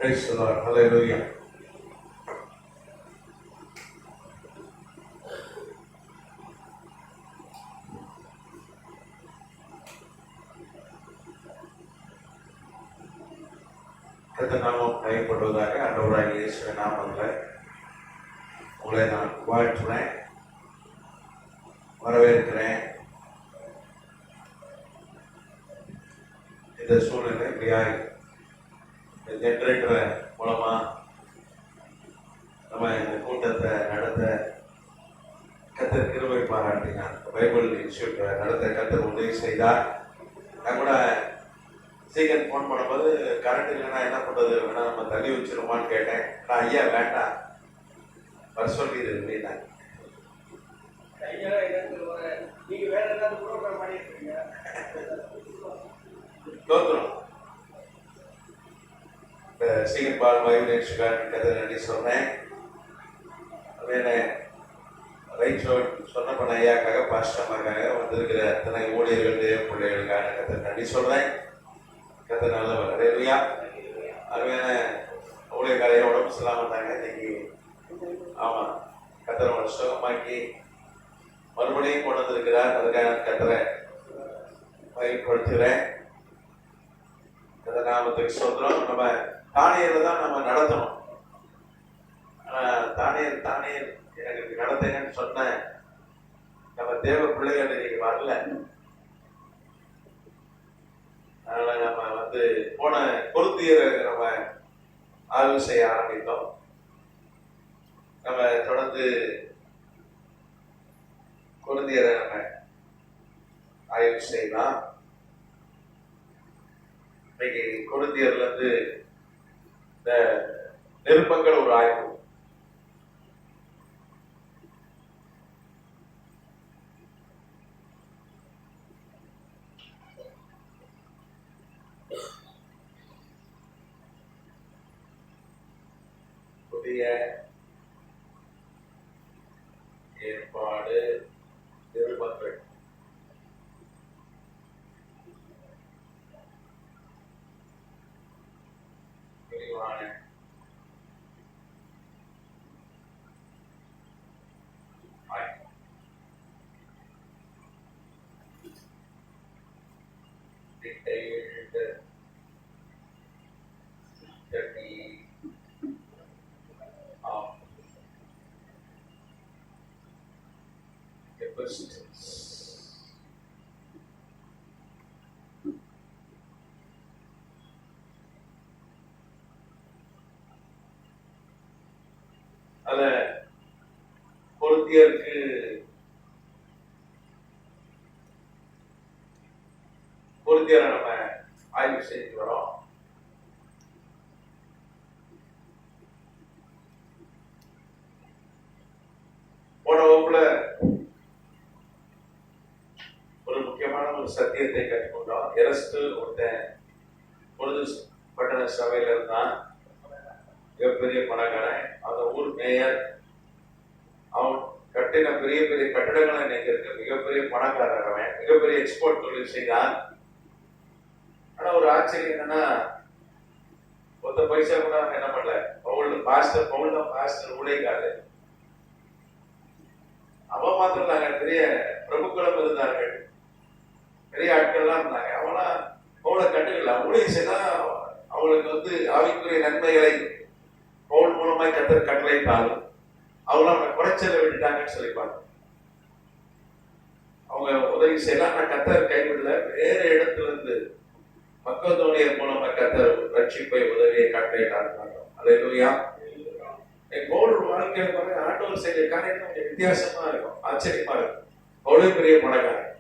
Praise the Lord. Hallelujah. கர்த்தர் நாமம் மகிமைப்படுவதாக. ஆண்டவராகிய இயேசுவின் நாமத்தில் உங்களை நான் வாழ்த்துறேன், வரவேற்கிறேன். இந்த சூழ்நிலை இப்படியாய் இந்த ஜென்ரேட்டர் மூலமா நம்ம இந்த கூட்டத்தை நடத்த கர்த்தர் கிருபை பாராட்டினார். பைபிள் இன்ஸ்டியூட் நடத்த கர்த்தர் உதவி செய்தார். நான் கூட சீக்கிரம் ஃபோன் பண்ணும்போது கரண்ட் இல்லைன்னா என்ன பண்ணுறது, வேணா நம்ம தள்ளி வச்சிருமான்னு கேட்டேன். நான் ஐயா வேண்டாம் வர சொல்லிடு அப்படின்னா தோத்துரும். சீக்கிரம் பால் பைபிள் இன்ஸ்டியூட் கதை நன்றி சொன்னேன். வேணே ரைட் சொன்ன பண்ண ஐயாக்காக பாஸ்டமாக்காக வந்திருக்கிற அத்தனை ஊழியர்களுடைய பிள்ளைகளுக்காக கதை நன்றி சொல்றேன். கதை நல்லவர். ஹல்லேலூயா. அருமையான ஊழியக்காரைய உடம்பு சொல்லாம இருந்தாங்க இன்னைக்கு. ஆமா, கத்தரை சுகமாக்கி மறுபடியும் கொண்டு வந்திருக்கிறார். அதுக்காக கத்தரை பயன்படுத்துகிறேன். கதை நாமத்துக்கு சொல்றோம். நம்ம தானியத்தை தான் நம்ம நடத்தணும். தானியர் எனக்கு நடத்துங்கன்னு சொன்ன நம்ம தேவ பிள்ளைகள் இன்னைக்கு வரல. அதனால நம்ம போன கொரிந்தியரை நம்ம ஆய்வு செய்ய ஆரம்பித்தோம். நம்ம தொடர்ந்து கொரிந்தியரை நம்ம ஆய்வு செய்யலாம். இன்னைக்கு கொரிந்தியர்ல இருந்து இந்த நிருபங்கள் ஒரு ஆய்வு. புதிய ஏற்பாடு நிருபங்கள் விரிவான அத கொரிந்தியருக்கு கொரிந்தியரை நம்ம ஆய்வு செய்து வரோம். போன வகுப்புல ஒரு முக்கியமான ஒரு சத்தியத்தை கற்றுக்கொண்டோம். எரஸ்து ஒருத்தன் பொழுது பட்டண சபையில இருந்தான். மிகப்பெரிய பணக்காரன். அந்த ஊர் மேயர். அவன் கட்டின பெரிய பெரிய கட்டிடங்களை இன்னைக்கு இருக்கு. மிகப்பெரிய பணக்காரன், மிகப்பெரிய எக்ஸ்போர்ட் தொழில் செய்தான். ஆனா ஒரு ஆச்சரியம் என்னன்னா, ஒத்த பைசா கூட அவன் என்ன பண்ணல. பவுல் தான் பாஸ்டர் ஊழியக்காரர். அவன் மாத்திரம் நாங்க பெரிய பிரபுக்களும் இருந்தார்கள், பெரிய ஆட்கள்லாம் இருந்தாங்க. அவெல்லாம் பவுலை கண்டுக்கல. ஊழியம் செய்தா அவங்களுக்கு ஆவிக்குரிய நன்மைகளை பவுல் மூலமாய் கத்தர் கட்டளையிட்டாலும் அவங்க அவங்க குறைச்சலை விட்டுட்டாங்கன்னு சொல்லிப்பாங்க. அவங்க உதவி செய்யலாம். ஆனா கத்தர் கைவிடல. வேற இடத்துல இருந்து மக்கதோனியர் மூலமா கத்தர் ரட்சிப்பை உதவியை கட்டளையிட்டாங்க. அல்லேலூயா. பவுல் வாழ்க்கையில பாருங்க, ஆண்டவர் செய்த காரியம் கொஞ்சம் வித்தியாசமா இருக்கும், ஆச்சரியமா இருக்கும். பவுலே பெரிய பணக்காரன்.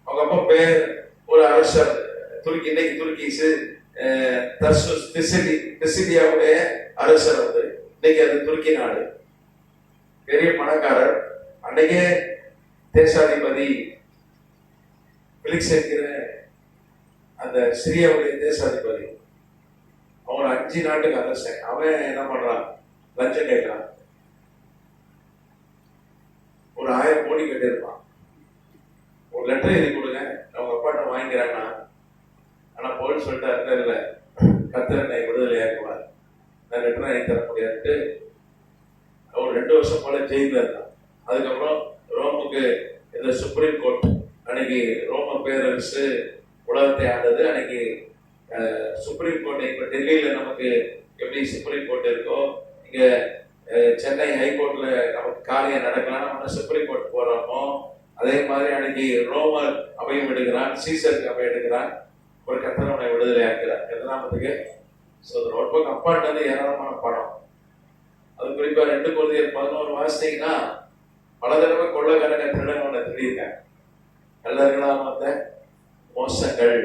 அவங்க அப்பா பேர் ஒரு அரசர். இன்னைக்கு துருக்கி திசிலியாவுடைய அரசர் இன்னைக்கு அது துருக்கி நாடு. பெரிய பணக்காரர். அன்னைக்கே தேசாதிபதி பிலிக்ஸ் என்கிற அந்த சிரியாவுடைய தேசாதிபதி. அவன் 5 நாட்டுக்கு அரசன். அவன் என்ன பண்றான், லஞ்சம் கேட்கிறான். ஒரு 1000 கோடி கட்டிருப்பான். ஒரு லெட்டர் எழுதி கொடுங்க, அவங்க அப்பாட்ட வாங்கிக்கிறாங்கன்னா. ஆனா பவுல் சொல்லிட்டாரு, இல்ல கர்த்தர் என்னை விடுதலையாக்க நான் ரிட்டர்ன் ஆகி தர முடியாதுட்டு அவர் 2 வருஷம் போல ஜெயில இருந்தான். அதுக்கப்புறம் ரோமுக்கு இந்த சுப்ரீம் கோர்ட் அன்னைக்கு ரோம பேரரசு உலகத்தை ஆண்டது. அன்னைக்கு சுப்ரீம் கோர்ட் இப்ப டெல்லியில நமக்கு எப்படி சுப்ரீம் கோர்ட் இருக்கோ, இங்க சென்னை ஹைகோர்ட்ல நமக்கு காரியம் நடக்கலாம், நம்ம சுப்ரீம் கோர்ட் போறோமோ, அதே மாதிரி அன்னைக்கு ரோமர் அபயம் எடுக்கிறான், சீசருக்கு அபயம் எடுக்கிறான், ஒரு கத்தரவனை விடுதலை ஆக்கிறார். எதனாமத்துக்கு ரொம்ப அப்பாட்டது ஏராளமான படம். அது குறிப்பா 2 Corinthians 11 வாசித்தீங்கன்னா பல தடவை கொள்ளக்காரங்க திருடவனை திருடியிருக்காங்க. கல்லர்களால் வந்த மோசங்கள்.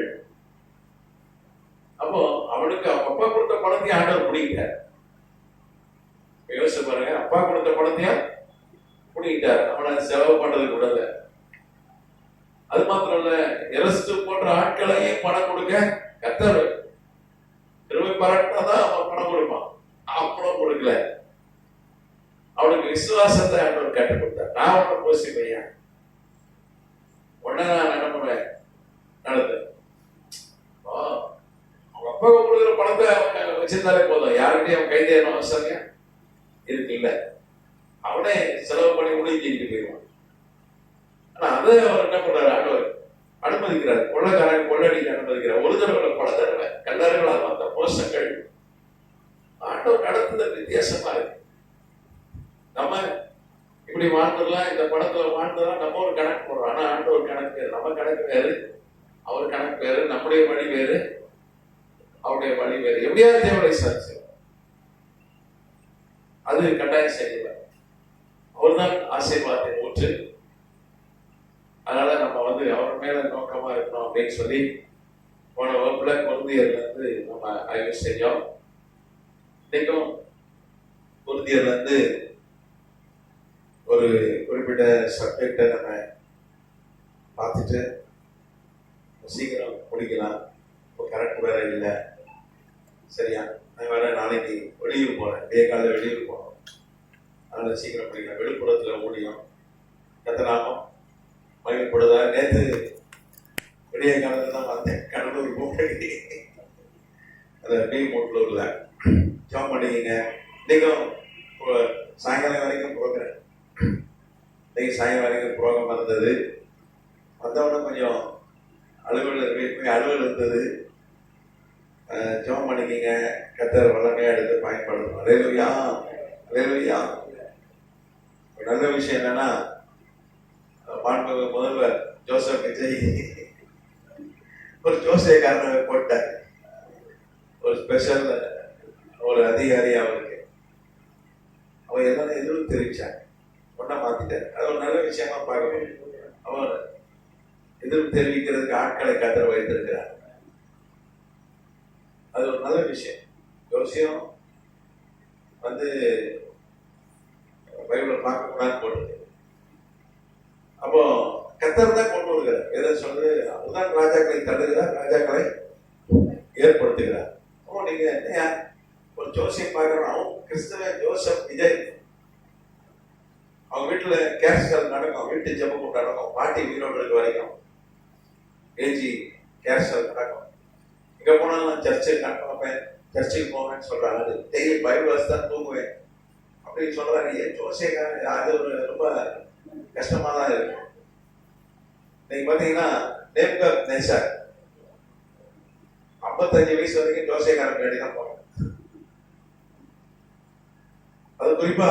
அப்போ அவனுக்கு அவங்க அப்பா கொடுத்த பணத்தையும் ஆண்டவர் பிடிக்கிட்டார். யோசிச்சு பாருங்க, அப்பா கொடுத்த பணத்தையும் பிடிக்கிட்டார், அவனை செலவு பண்றது கூட இல்ல. அது மாத்திரம் இல்ல, எரஸ்து போன்ற ஆட்களையும் பணம் கொடுக்க கத்தர் திரும்ப பாராட்டினாதான் அவன் பணம் கொடுப்பான். அப்பளம் கொடுக்கல, அவனுக்கு விசுவாசத்தை ஆண்டவர் கற்றுக் கொடுத்தார். நான் ஒன்னும் போசி பையன், உடனே நான் என்ன பண்ணுவேன் நடந்து அவங்க அப்பாவுக்கு கொடுக்குற பணத்தை அவங்க வச்சிருந்தாலே போதும், யாருக்கிட்டையும் அவன் கைதேனும் அவசரம் இருக்கு இல்ல, அவனே செலவு பண்ணி முடிஞ்சிட்டு போயிடுவான். ஆனா அதை அவர் என்ன பண்றாரு, ஆண்டவர் அனுமதிக்கிறார், கொள்ளக்காரங்க கொள்ளடிக்க அனுமதிக்கிறார். ஒரு தடவை பல தடவை கல்லறைகளால் வந்த மோசங்கள் ஆண்டவர் நடத்துறது வித்தியாசமா இருக்கு. நம்ம இப்படி வாழ்ந்துடலாம், இந்த படத்துல வாழ்ந்துடலாம், நம்ம ஒரு கணக்கு போடுறோம். ஆனா ஆண்டவர் கணக்கு, நம்ம கணக்கு வேறு, அவர் கணக்கு வேறு, நம்முடைய வழி வேறு, அவருடைய வழி வேறு. எப்படியாவது தேவனை சாதிச்சு அது கட்டாயம் செய்யலாம். அவர்தான் ஆசீர்வாதத்தின் ஊற்று. அதனால நம்ம அவர் மேல நோக்கமா இருக்கணும் அப்படின்னு சொல்லி போன வகுப்புல கொரிந்தியர்ல இருந்து நம்ம ஆய்வு செஞ்சோம். இன்னைக்கும் கொரிந்தியர்ல இருந்து ஒரு குறிப்பிட்ட சப்ஜெக்டை நம்ம பார்த்துட்டு சீக்கிரம் முடிக்கலாம். இப்போ கரெக்ட் வேற இல்லை, சரியா? நான் வேற நாளைக்கு வெளியூர் போறேன், காலையில் வெளியூர் போனோம், அதனால சீக்கிரம் முடிக்கலாம். விழுப்புரத்துல ஊழியம் கத்தனாமம் மகிழ்ப்படுதா. நேற்று விடிய காலத்துல தான் வந்தேன், கடலூர் போட்டி அதை பி மூட்டூர்ல ஜாம் பண்ணிக்கிங்க. இன்னைக்கும் சாயங்காலம் வரைக்கும் ப்ரோக்ராம், இன்னைக்கு சாயங்காலம் வரைக்கும் ப்ரோக்ராம் இருந்தது. வந்தவொடனே கொஞ்சம் அலுவல் இருந்தது. ஜெபம் பண்ணிக்கிங்க, கர்த்தர் வல்லமையா எடுத்து பயன்படுத்தணும். அல்லேலூயா, அல்லேலூயா. நல்ல விஷயம் என்னன்னா, மாண்புமிகு முதல்வர் ஜோசப் விஜய் ஒரு ஜோசியக்காரனை போட்டார், ஒரு ஸ்பெஷல் ஒரு அதிகாரி. அவருக்கு அவர் எல்லாரும் எதிர்ப்பு தெரிவிச்சாங்க, ஒன்னா மாத்திட்டார். அது ஒரு நல்ல விஷயமா பார்க்கணும். அவர் எதிர்ப்பு தெரிவிக்கிறதுக்கு ஆட்களை கத்தர் வைத்திருக்கிறார். அது ஒரு நல்ல விஷயம். ஜோசியம் பைபிளை பார்க்க கூடாதுன்னு போட்டு, அப்போ கத்தர் தான் கொண்டு வருகிறார். எதை சொல்றது, அதுதான் ராஜாக்களை தள்ளுகிறார், ராஜாக்களை ஏற்படுத்துகிறார். அப்போ நீங்க என்ன ஒரு ஜோசியம் பார்க்கணும், அவங்க கிறிஸ்தவ ஜோசப் விஜய், அவங்க வீட்டுல கேர்ஸ்கள் நடக்கும், வீட்டு ஜெபம் கூட்டம் நடக்கும், பாட்டி உயிரோடு இருக்க வரைக்கும் ஏஜி கேர்ஸ்கள் நடக்கும். எங்க போனாலும் நான் சர்ச்சுக்கு பார்ப்பேன், சர்ச்சுக்கு போவேன்னு சொல்றாங்க. டெய்லி பைபிள் வாசி தான் தூங்குவேன் அப்படின்னு சொல்றாங்க. ஏன் ஜோசியக்காரன், அது ஒரு ரொம்ப கஷ்டமா தான் இருக்கு. நீங்க பாத்தீங்கன்னா நேம்கர் நேசர் 55 வயசு வரைக்கும் ஜோசியக்காரன் பின்னாடி தான் போறேன். அது குறிப்பா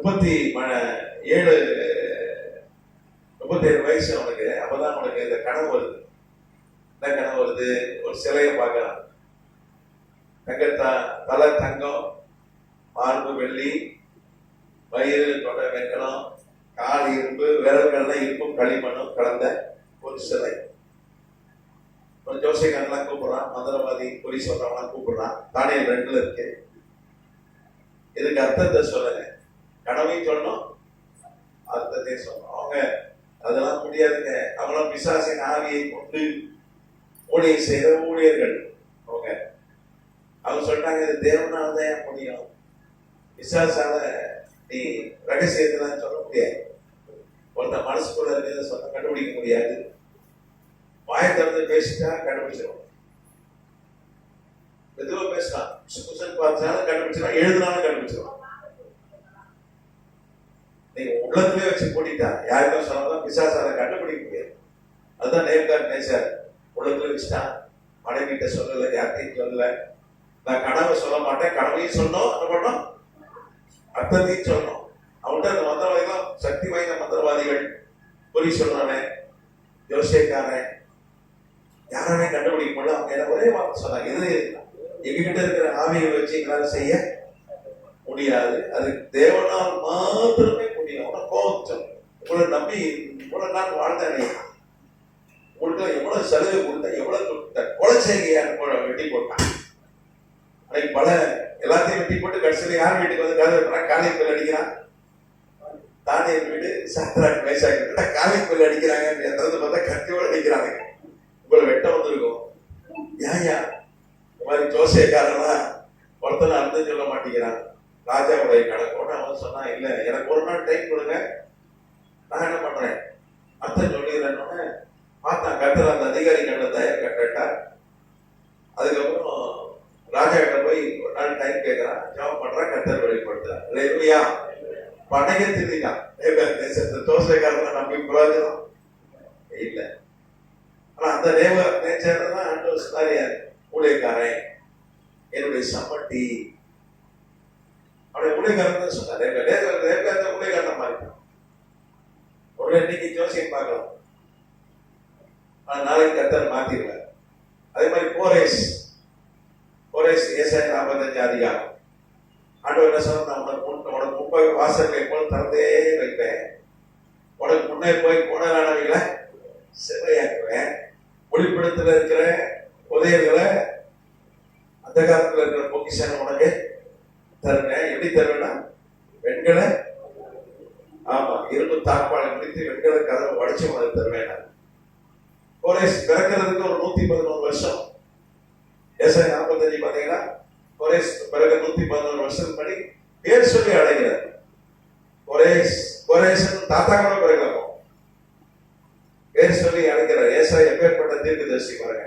37 வயசு அவனுக்கு. அப்பதான் அவனுக்கு இந்த கனவு வருது. என்ன கனவு வருது, ஒரு சிலையை பார்க்கலாம், தலை தங்கம், மார்பு வெள்ளி, வயிறு கொண்ட வெங்கலம், கால் இரும்பு, விரல்கள்லாம் இரும்பும் களிமண்ணும் கலந்த ஒரு சிலை. ஒரு ஜோசியக்காரன்லாம் கூப்பிடுறான், மந்திரவாதி குறி சொல்றவங்களாம் கூப்பிடுறான். தானியல் 2 இருக்கு. இதுக்கு அர்த்தத்தை சொல்லுங்க, கனவையும் சொல்லணும், அர்த்தத்தையும் சொல்லணும். அவங்க அதெல்லாம் முடியாதுங்க, அவங்களாம் பிசாசின் ஆவியை கொண்டு ஊழியம் செய்த ஊழியர்கள். அவங்க சொல்றாங்க, இது தேவனால தான் முடியும், பிசாசால நீ ரகசியத்தை சொல்ல முடியாது. ஒருத்தன் மனசுக்குள்ள இருக்கிறத சொல்ல கண்டுபிடிக்க முடியாது. வாயை திறந்து பேசிட்டா கண்டுபிடிச்சிடும். மெதுவா பேசலாம், குசன் பார்த்தாலும் கண்டுபிடிச்சிடும், எழுதினாலும் கண்டுபிடிச்சிடும். நீங்க உள்ளத்திலே வச்சு கூட்டிட்டா யாருக்கும் சொன்னாலும் பிசாசு அதை கண்டுபிடிக்க முடியாது. அதுதான் நேர்கார் நேசர் உள்ளத்துல வச்சுட்டான். மனைவிட்ட சொல்லல, யார்த்தையும் சொல்லல. நான் கனவை சொல்ல மாட்டேன், கனவையும் சொன்னோம், என்ன பண்ணோம், அர்த்தத்தையும் சொன்னோம். அவன்கிட்ட அந்த மந்திரவாதிகள் சக்தி வாய்ந்த மந்திரவாதிகள், பொறி சொல்றானே, ஜோசியக்காரன், யாரானே கண்டுபிடிக்க முடியல. அவங்க என்ன ஒரே வார்த்தை சொன்னாங்க, இது எங்ககிட்ட இருக்கிற ஆவியை வச்சு எங்களால செய்ய முடியாது, அது தேவனால் மாத்திரமே முடியும். அவனை கோபம், உங்களை நம்பி இவ்வளவு நாள் வாழ்ந்தானே, உங்களுக்கு எவ்வளவு சலுகை கொடுத்த, எவ்வளவு கொடுத்த, கொலை செய்ய வெட்டி போட்டான். அன்னைக்கு பல எல்லாத்தையும் வெட்டி போட்டு கடைசியில் யார் வீட்டுக்கு வந்து கதை காலிங் பெல் அடிக்கிறான். தானியல் வீடு சாத்ராக் மேஷாக் காலிங் பெல் அடிக்கிறாங்க. திறந்து பார்த்தா கத்தியோடு அடிக்கிறாங்க. உங்களை வெட்ட வந்திருக்கும். ஏயா இந்த மாதிரி ஜோசியக்காரனா ஒருத்தனை அர்த்தம் சொல்ல மாட்டேங்கிறான். ராஜாவுடைய கணக்கோட அவன் சொன்னான், இல்ல எனக்கு ஒரு நாள் டைம் கொடுங்க, நான் என்ன பண்றேன் அர்த்தம் சொல்லிடுறேன்னு பார்த்தான். கட்டர் அந்த அதிகாரி கண்ட தயார் கட்டார். அதுக்கப்புறம் ராஜா கிட்ட போய் ஒரு நாள் டைம் கேட்கிறான், ஜாப் பண்றான், கட்டர் வெளிப்படுத்துறான். இல்லையா பணங்க திட்டான். தோசைக்காரன் நம்பி பிரயோஜனம் இல்ல. ஆனா அந்த நேச்சர் தான் ஆண்டவர் சொன்னாரு, ஊழியக்காரன் என்னுடைய சம்மட்டி அவருடைய ஊழியக்காரன் தான் சொன்னார். ஊழியக்காரன் மாதிரி ஒரு இன்னைக்கு ஜோசியம் பார்க்கலாம், நாளைக்கு கத்தர் மாத்திடுவார். அதே மாதிரி கோரேஸ் ஏசாயா 45 அதிகாரம் ஆண்டவர் என்ன சொன்னா, உனக்கு முன்பாக வாசல்களை போல் திறந்தே வைப்பேன், உனக்கு முன்னே போய் கோணலானவைகளை செவ்வையாக்குவேன், ஒளிப்படத்துல இருக்கிற புதையல்களை அந்த காலத்துல இருக்கிற பொக்கிஷனை உனக்கு தருவேன். எப்படி தருவேன்னா வெண்கலை, ஆமா இரும்பு தாப்பாளை முடித்து வெண்கலை கதவை உடைச்சு உனக்கு தருவேன். கோரேஸ் பிறக்கிறதுக்கு ஒரு 111 வருஷம். ஏசாயா 45 பாத்தீங்கன்னா கோரேஸ் பிறகு 111 வருஷத்துக்கு படி பேர் சொல்லி அழைக்கிறார். கோரேஸ் தாத்தா கூட பிறகும் பேர் சொல்லி அழைக்கிறார். ஏசாயா எப்பேற்பட்ட தீர்க்கதரிசி பாருங்க,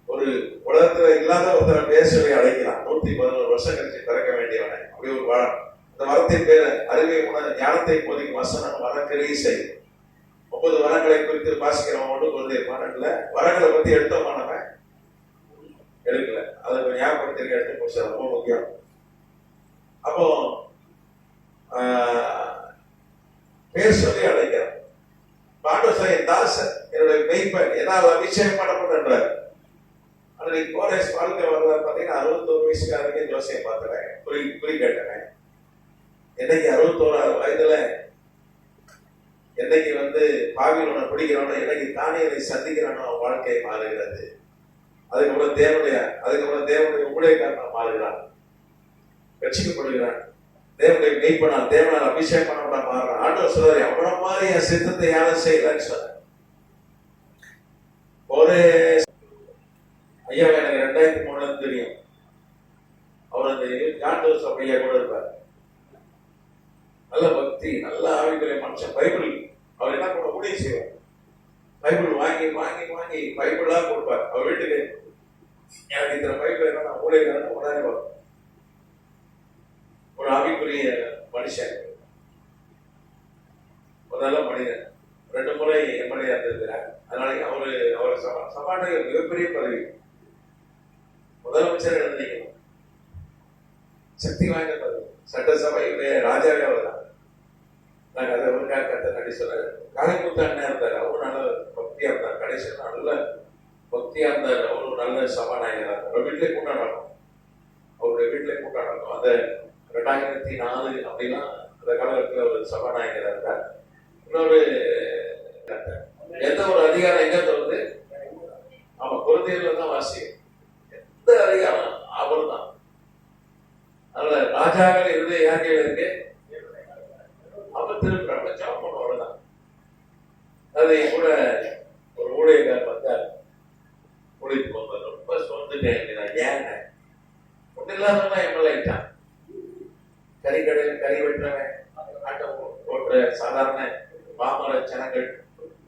ஒரு உலகத்துல இல்லாத ஒருத்தர் பேர் சொல்லி அழைக்கிறான். 111 வருஷம் கழிச்சு பிறக்க வேண்டியவனை. அப்படி ஒரு வரம். அந்த வரத்தின் பேர் அறிவை ஞானத்தை போதிக்கும் வசனம் வரக்கிரியை செய்யும். 9 வரங்களை குறித்து வாசிக்கிறவன் ஒன்று கொண்டு இருப்பான்ல, வரங்களை பத்தி எடுத்தோமானவன் எடுக்கல. அதை ஞாபகப்படுத்தி எடுத்து போச்சு, ரொம்ப முக்கியம். அப்போ பேர் சொல்லி அழைக்கிறான். பாண்டவசாயின் தாசன் என்னுடைய மெய்ப்பன் என்னால் அபிஷேகம் பண்ணப்பட்டார். அன்னைக்கு கோரேஸ் வாழ்க்கை வரலாறு பார்த்தீங்கன்னா 61 வயசுக்காரங்க ஜோசியம் பார்த்துறேன், குறி கேட்டேன். என்னைக்கு 61 வயதுல என்னைக்கு பாவிலோனை பிடிக்கிறானோ, என்னைக்கு தானியலை சந்திக்கிறானோ அவன் வாழ்க்கை மாறுகிறது. அதுக்கப்புறம் தேவனுடைய ஊழியக்காரனா மாறுகிறான், ரட்சிக்கப்படுகிறான். தேவனுடைய மெய்ப்பனான், தேவனால் அபிஷேகம் பண்ண மாறுறான். ஆண்டவர் சொல்றாரு, அவன மாதிரி என் சித்தத்தை யாரும் செய்யலன்னு சொன்ன. ஒரு ஐயா எனக்கு 2003 தெரியும். அவர் அந்த ஜாண்டோஸ் ஐயா கூட இருப்பார். நல்ல பக்தி, நல்ல ஆவிக்குரிய மனுஷன். பைபிள் அவர் என்ன பண்ண ஊழியம் செய்வார். பைபிள் வாங்கி வாங்கி வாங்கி பைபிளா கொடுப்பார். அவர் வீட்டுக்கு எனக்கு இத்தனை பைபிள் என்ன நான் ஊழியக்காரன் உடனே வரும். ஒரு ஆவிக்குரிய மனுஷன், ஒரு நல்ல மனிதன். 2 முறை எம்எல்ஏ இருந்திருக்கிறார். அதனால அவரு சபாநாயகர் மிகப்பெரிய பதவி, முதலமைச்சர் எழுந்திருக்கணும், சக்தி வாய்ந்த பதவி. சட்டசபையிலே ராஜாவே அவர் தான். நாங்கள் அதை ஒரு கத்தை நடி சொல்றாரு. காலைமுத்து அண்ணன் இருந்தார், அவரும் நல்ல பக்தியா இருந்தார். கடைசியில் நல்ல பக்தியா இருந்தார். அவரும் நல்ல சபாநாயகர். அவர் வீட்டிலே கூட்டம் நடக்கும், அவருடைய வீட்டிலே கூட்டம் நடக்கும். அந்த 2004 அப்படின்னா அந்த காலகட்டத்தில் ஒரு சபாநாயகர் இருந்தார். இன்னொரு எந்த ஒரு அதிகாரம் எங்க தருவது, ஆமா குழந்தைகள் தான் வாசியம். எந்த அதிகாரம் அவர் தான். அதனால ராஜாக்கள் இருந்து யார் கையில இருக்கு, அவர் திருப்பி ஜாப் பண்ணுவாருதான். அது கூட ஒரு ஊழியக்காரர் வந்தார். ஊழியத்துக்கு வந்தார். ரொம்ப சொந்துட்டேன். ஏன் ஒன்றும் இல்லாதவங்க எம்எல்ஏ ஆயிட்டான். கறிக்கடையில் கறி வெட்டுறவன், ஆட்டோ ஓட்டுற சாதாரண பாமர ஜனங்கள்,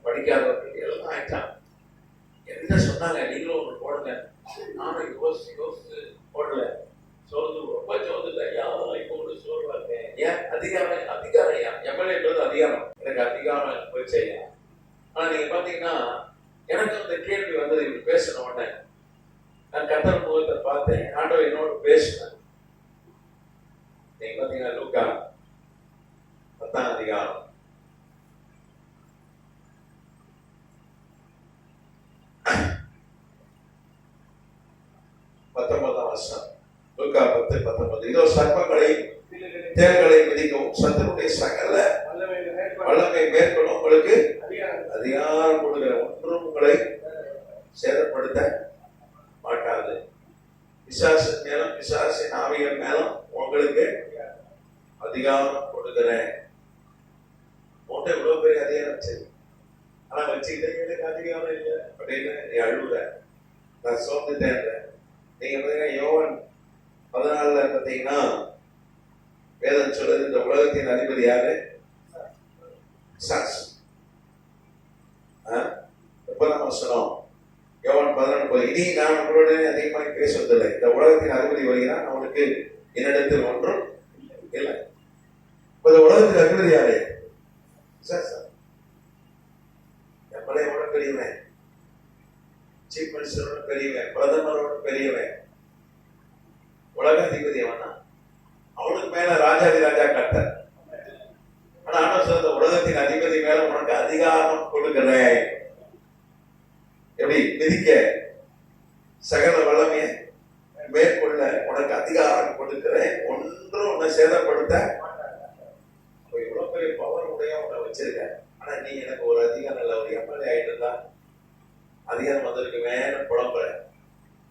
படிக்காதவர்கள் எல்லாம் ஆயிட்டான். என்ன சொன்னாங்க, நீங்களும் ஒன்று போடுங்க. நானும் யோசிச்சு போடல. அதிகாரம் அதிகாரம் எம்எல்ஏன்றது அதிகாரம், எனக்கு அதிகாரம் போய் செய்யலாம். ஆனா நீங்க பாத்தீங்கன்னா எனக்கு அந்த கேள்வி வந்தது. இப்படி பேசின உடனே நான் கர்த்தர் முகத்தை பார்த்தேன், ஆண்டவர் என்னோடு பேசினேன். நீங்க பாத்தீங்கன்னா லூக்கா 10ஆம் அதிகாரம் 19ஆம் வசனம். லூக்கா 10:19. இதோ சர்ப்பங்களை தேள்களை மிதிக்கவும் சத்துருடைய சகல வல்லமை மேற்கொள்ளும் உங்களுக்கு அதிகாரம் கொடுக்கிற ஒன்றும் உங்களை சேதப்படுத்த மாட்டாது. பிசாசின் மேலும் பிசாசின் ஆவிகள் மேலும் உங்களுக்கு அதிகாரம் கொடுக்கிறேன். உன்ட்ட இவ்வளவு பெரிய அதிகாரம் சரி, ஆனா வச்சுக்கிட்டே எனக்கு அதிகாரம் இல்லை அப்படின்னு நீ அழுகுற, நான் சோர்ந்துட்டேன். நீங்க பாத்தீங்கன்னா யோவான் 14 பாத்தீங்கன்னா வேதம் சொல்றது, இந்த உலகத்தின் அதிபதி யாரு? பிசாசு. 30ஆம் வசனம் யோவான் 14. இனி நான் உங்களுடைய அதிகமாக பேசுவதில்லை, இந்த உலகத்தின் அதிபதி வருகிறான், அவனுக்கு என்னிடத்தில் ஒன்றும் இல்லை. இந்த உலகத்தின் அதிபதி யாரு? பிசாசு. எம்எல்ஏவோட பெரியவன், சீஃப் மினிஸ்டரோட பெரியவன், பிரதமரோட பெரியவன், உலக அதிபதி அவனா. அவனுக்கு மேல ராஜாதி ராஜா கர்த்தர். ஆனா ஆண்டவர் சொல்ற உலகத்தின் அதிபதி மேல உனக்கு அதிகாரம் கொடுக்கிறேன். எப்படி மிதிக்க சகல வல்லமையை மேற்கொள்ள உனக்கு அதிகாரம் கொடுக்கிறேன், ஒன்றும் உன்னை சேதப்படுத்த. இவ்வளவு பெரிய பவர் உடைய உன்னை வச்சிருக்க. ஆனா நீ எனக்கு ஒரு அதிகாரம் இல்லை, ஒரு எம்எல்ஏ ஆயிட்டு இருந்தா அதிகாரம் வந்திருக்கு வேற புலம்புற.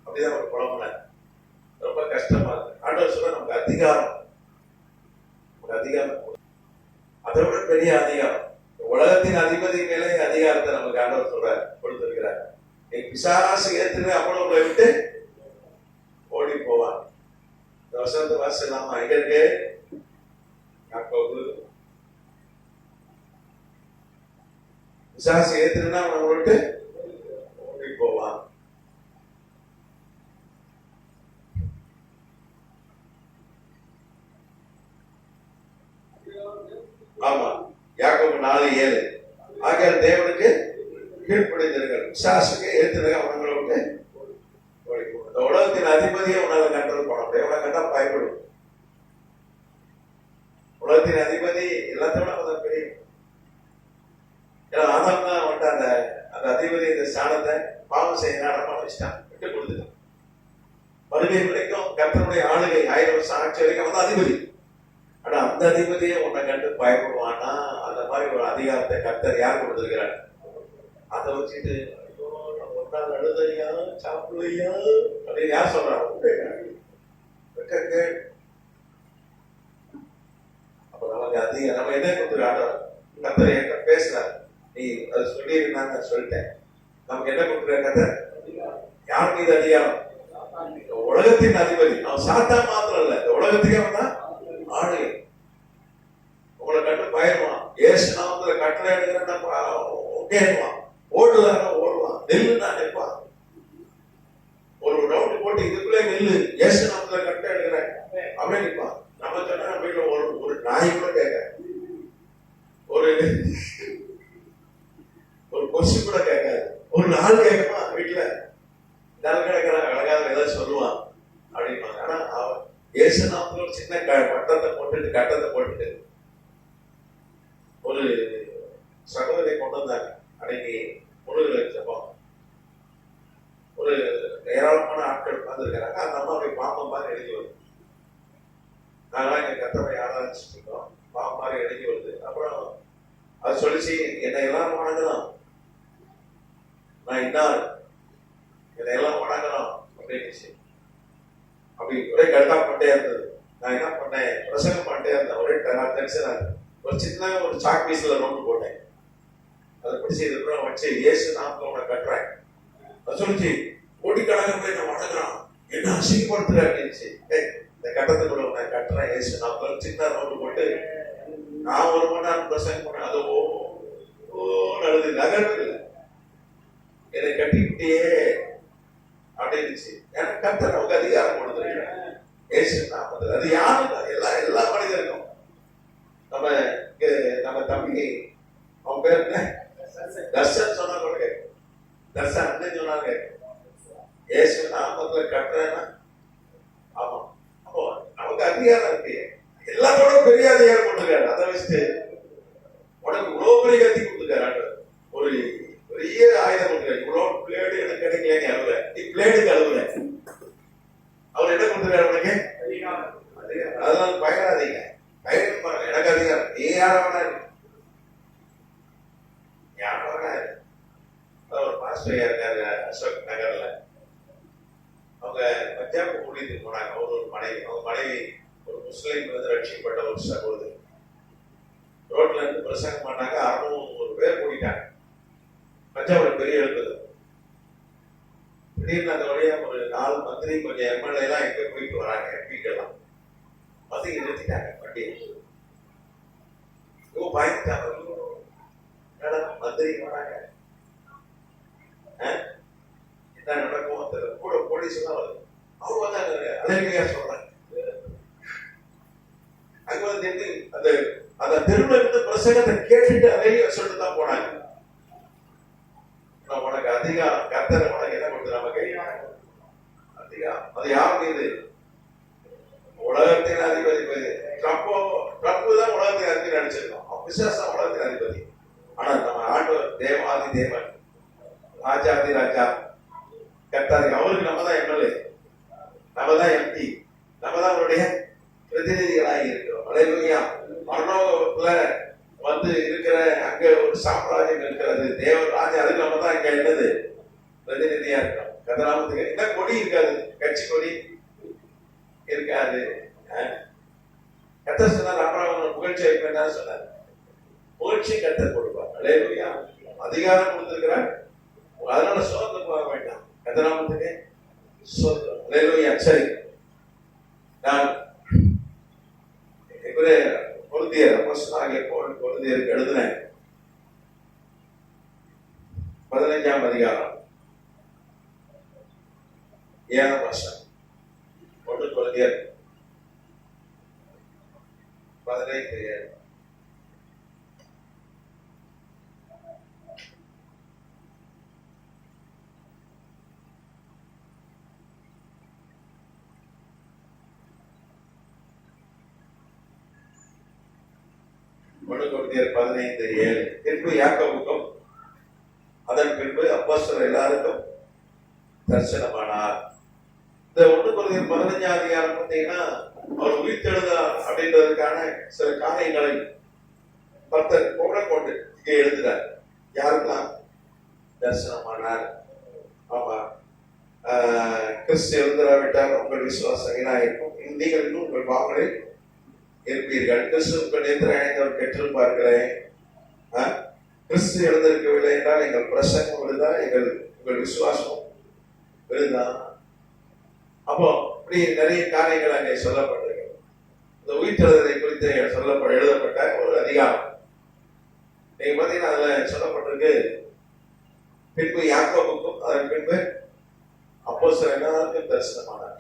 அப்படிதான் ஒரு புலம்புன ரொம்ப கஷ்டமா இருக்கு. ஆண்டவர் சொல்ல நமக்கு அதிகாரம், அதிகாரம் அதை விட பெரிய அதிகாரம், உலகத்தின் அதிபதி மேலே அதிகாரத்தை நமக்கு ஆண்டவர் சொல்றார், கொடுத்திருக்கிறார். நீ பிசாசு ஏற்றுமே அவ்வளவு உங்களை விட்டு ஓடி போவான். இந்த வசனத்தை வாசிக்கலாமா? எங்க இருக்கு? யாக்கோபு. பிசாசு ஏற்றுனா அவனை விட்டு ஓடி போவான். ஆமா, யாக்கோபு 4:7. ஆகையால் தேவனுக்கு கீழ்ப்படிந்திருங்கள், பிசாசுக்கு ஏற்றுங்க அவங்களை விட்டு ஓடி போவான். இந்த உலகத்தின் அதிபதியை உன்னால கண்ட்ரோல் பண்ண முடியும். எவ்வளவு கண்டா பயப்படும். உலகத்தின் அதிபதி எல்லாத்தோட அவன் பெரிய. ஆதாம் தான் வந்துட்டு அந்த அதிபதி இந்த ஸ்தானத்தை பாவம் செய்ய நடமான வச்சுட்டான், விட்டு கொடுத்துட்டான். வருகை வரைக்கும் கர்த்தருடைய ஆளுகை 1000 வருஷம் ஆட்சி வரைக்கும் அவன் அதிபதி. ஆனா அந்த அதிபதியை உன்னை கண்டு பயப்படுவானா? அந்த மாதிரி ஒரு அதிகாரத்தை கர்த்தர் யார் கொடுத்திருக்கிறார்? அதை வச்சுட்டு ஒரு நாள் அழுதையா சாப்பிடுவையா அப்படின்னு யார் சொல்றாங்க? அப்ப நமக்கு அதிகம் நம்ம என்ன கொடுத்துருக்காங்க? கர்த்தர் என்ன பேசுறாரு? நீ அதை சொல்லியிருந்தா நான் சொல்லிட்டேன். நமக்கு என்ன கொடுத்துருக்க கர்த்தர்? யார் மீது அதிகாரம்? உலகத்தின் அதிபதி. அவன் சாத்தா மாத்திரம் இல்ல, இந்த உலகத்துக்கே அவன் தான் ஆளுகை. உங்களை கண்டு பயருவான். ஏசு நாமத்துல கட்டளை எடுக்கிறேன் ஓடுதான் ஓடுவான், நெல்லுன்னா நிற்பான். ஒரு ரவுண்டு போட்டு இதுக்குள்ளே நெல்லு, ஏசு நாமத்துல கட்டளை எடுக்கிறேன் அப்படியே நிற்பான். நம்ம சொன்னா வீட்டுல ஒரு நாய் கூட கேட்க, ஒரு கொசு கூட கேட்காது, ஒரு நாள் கேட்கமா வீட்டுல நாள் கிடக்கிறான் அழகாக ஏதாவது சொல்லுவான் அப்படின்பாங்க. ஆனா அவன் ஏசு நாமத்துல ஒரு சின்ன பட்டத்தை போட்டுட்டு கட்டத்தை போட்டுட்டு ஒரு சகோதரியை கொண்டு வந்தாங்க. அன்னைக்கு முழுகிற ஜபம், ஒரு ஏராளமான ஆட்கள் உட்கார்ந்துருக்கிறாங்க. அந்த அம்மா போய் பாம்பம் மாதிரி எழுதி வருது. நாங்களாம் எங்க கத்தவை ஆராய்ச்சிட்டு இருக்கோம், பாம்பம் மாதிரி எழுதி வருது. அப்புறம் அது சொல்லிச்சு, என்னை எல்லாம் வணங்கலாம், நான் இன்னார் என்னை எல்லாம் வணங்கலாம் அப்படின்னு. அப்படி ஒரே கரெக்டா பண்ணிட்டே இருந்தது. நான் என்ன பண்ணேன், பிரசங்கம் பண்ணிட்டே இருந்தேன். ஒரே டென்ஷனா இருக்கு. ஒரு சின்ன ஒரு சாக் பீஸ்ல ரவுண்டு போட்டேன். அதை பிடிச்சி இதுக்கப்புறம் வச்சு ஏசு நாமத்தை உன கட்டுறேன். அது சொல்லிச்சு, கோடிக்கணக்கான போய் நான் வணங்குறான், என்ன அசிங்கப்படுத்துற அப்படின்னுச்சு. இந்த கட்டத்துக்குள்ள உன்னை கட்டுறேன் ஏசு நாமத்தை. சின்ன ரவுண்டு போட்டு நான் 1 மணி நேரம் பிரசங்கம் பண்ணேன். அது நடந்து நகர்வு இல்லை, என்னை கட்டிக்கிட்டே அப்படின்னுச்சு. எனக்கு கர்த்தர் நமக்கு அதிகாரம் கொடுத்துருக்கிறேன் ஏசு நாமத்தில். அது யாரும் எல்லா மனிதருக்கும் நம்ம இங்க நம்ம தம்பி அவன் பேர் என்ன தர்ஷன் சொன்னா கூட கேட்கும். தர்ஷன் அண்ணன் சொன்னாங்க ஏசு நாமத்துல கட்டுறேன்னா ஆமா. அப்போ நமக்கு அதிகாரம் இருக்கு, எல்லாரோட பெரிய அதிகாரம் கொடுத்துருக்காரு. அதை வச்சுட்டு உனக்கு இவ்வளவு பெரிய கத்தி கொடுத்துருக்காரு. ஒரு பெரிய ஆயுதம் கொடுத்துருக்காரு. இவ்வளவு பிளேடு எனக்கு கிடைக்கலன்னு அழுவ, நீ பிளேடுக்கு அழுவுற. அவர் என்ன கொடுத்துருக்காரு உனக்கு? அதனால பயனாதீங்க, பயன் பாருங்க. எனக்கு அதிகாரம், நீ யாரவனா யாரவனா. ஒரு மாஸ்டர் இருக்காரு அசோக் நகர்ல, அவங்க பஞ்சாப் ஊழியத்துக்கு போனாங்க. ஒரு மனைவி, அவங்க மனைவி ஒரு முஸ்லீம் ரட்சிக்கப்பட்ட ஒரு சகோதரி. ரோட்ல இருந்து பிரசங்கம் பண்ணாங்க, 600 பேர் கூட்டிட்டாங்க. பஞ்சாப்ல பெரிய எழுப்புது. திடீர்னு அந்த வழியா ஒரு 4 மந்திரி கொஞ்சம் எம்எல்ஏ எல்லாம் எங்க போயிட்டு வராங்க, எம்பிக்கெல்லாம் வந்து நிறுத்திட்டாங்க வண்டி. பயந்துட்டாங்க, மந்திரி வராங்க, என்ன நடக்கும் கூட போலீஸ் எல்லாம் வருது. அவங்க வந்து அலைமையா சொல்றாங்க. அங்க வந்து அந்த அந்த தெருவில் இருந்து பிரசங்கத்தை கேட்டுட்டு அலைய சொல்லிட்டு தான் போனாங்க. உனக்கு அதிகாரம் கர்த்தரை உனக்கு என்ன கொடுத்து நமக்கு அதிகாரம். அது யார் மீது? உலகத்தின் அதிபதி. ட்ரம்ப் தான் உலகத்தின் அதிபதி நடிச்சிருக்கோம். விசேஷம் உலகத்தின் அதிபதி. ஆனா நம்ம ஆண்டவர் தேவாதி தேவன், ராஜாதி ராஜா, கர்த்தாதி. அவருக்கு நம்ம தான் எம்எல்ஏ, நம்ம தான் எம்பி, நம்ம தான் அவருடைய பிரதிநிதிகளாகி இருக்கிறோம். அல்லேலூயா. பரலோகத்துல வந்து இருக்கிற அங்க ஒரு சாம்ராஜ்யம் இருக்கிறது, தேவன் ராஜா. அதுக்கு நம்ம தான் இங்க என்னது பிரதிநிதியா இருக்கிறோம். கதராமத்துக்கு என்ன கொடி இருக்காது, கட்சி கொடி இருக்காது. கர்த்தர் சொன்னார், அப்புறம் புகழ்ச்சி வைப்பேன் சொன்னார். புகழ்ச்சி கர்த்தர் கொடுப்பார். அல்லேலூயா. அதிகாரம் கொடுத்திருக்கிறார், அதனால சோர்ந்து போக வேண்டாம். கதராமத்துக்கு சோர்ந்து. அல்லேலூயா. சரி, நான் கொரிந்தியருக்கு எழுதின 15ஆம் அதிகாரம் 7ஆம் வசனம். 1 கொரிந்தியர் 15:7. கொரிந்தியர் 15:7. பின்பு யாக்கோபுக்கும் அதன் பின்பு அப்போஸ்தலர் எல்லாருக்கும் தரிசனமானார். இந்த 1 கொரிந்தியர் 15ஆம் அதிகாரம் பார்த்தீங்கன்னா, அவர் உயிர்த்தெழுந்தார் அப்படின்றதுக்கான சில காரியங்களை கர்த்தர் கொண்டு இங்கே எழுதுறார். யாருக்கெல்லாம் தரிசனமானார்? ஆமா, கிறிஸ்து எழுந்தராவிட்டால் உங்கள் விசுவாசம் வீணாயிருக்கும், நீங்கள் இன்னும் உங்கள் பாவங்களில் இருப்பீர்கள். கிறிஸ்து உங்கள் நேத்திர அணைந்தவர் பெற்றிருப்பார்களே. கிறிஸ்து எழுந்திருக்கவில்லை என்றால் எங்கள் பிரசங்கம் விழுதா, உங்கள் விசுவாசம் விழுதா? அப்போ இப்படி நிறைய காரியங்கள் அங்கே சொல்லப்பட்டிருக்கு. இந்த உயிர்த்தெழுதலை குறித்து எழுதப்பட்ட ஒரு அதிகாரம். நீங்க பாத்தீங்கன்னா அதுல சொல்லப்பட்டிருக்கு, பின்பு யாக்கோபுக்கும் அதன் பின்பு அப்போஸ்தலர் எல்லாருக்கும் தரிசனமானார்.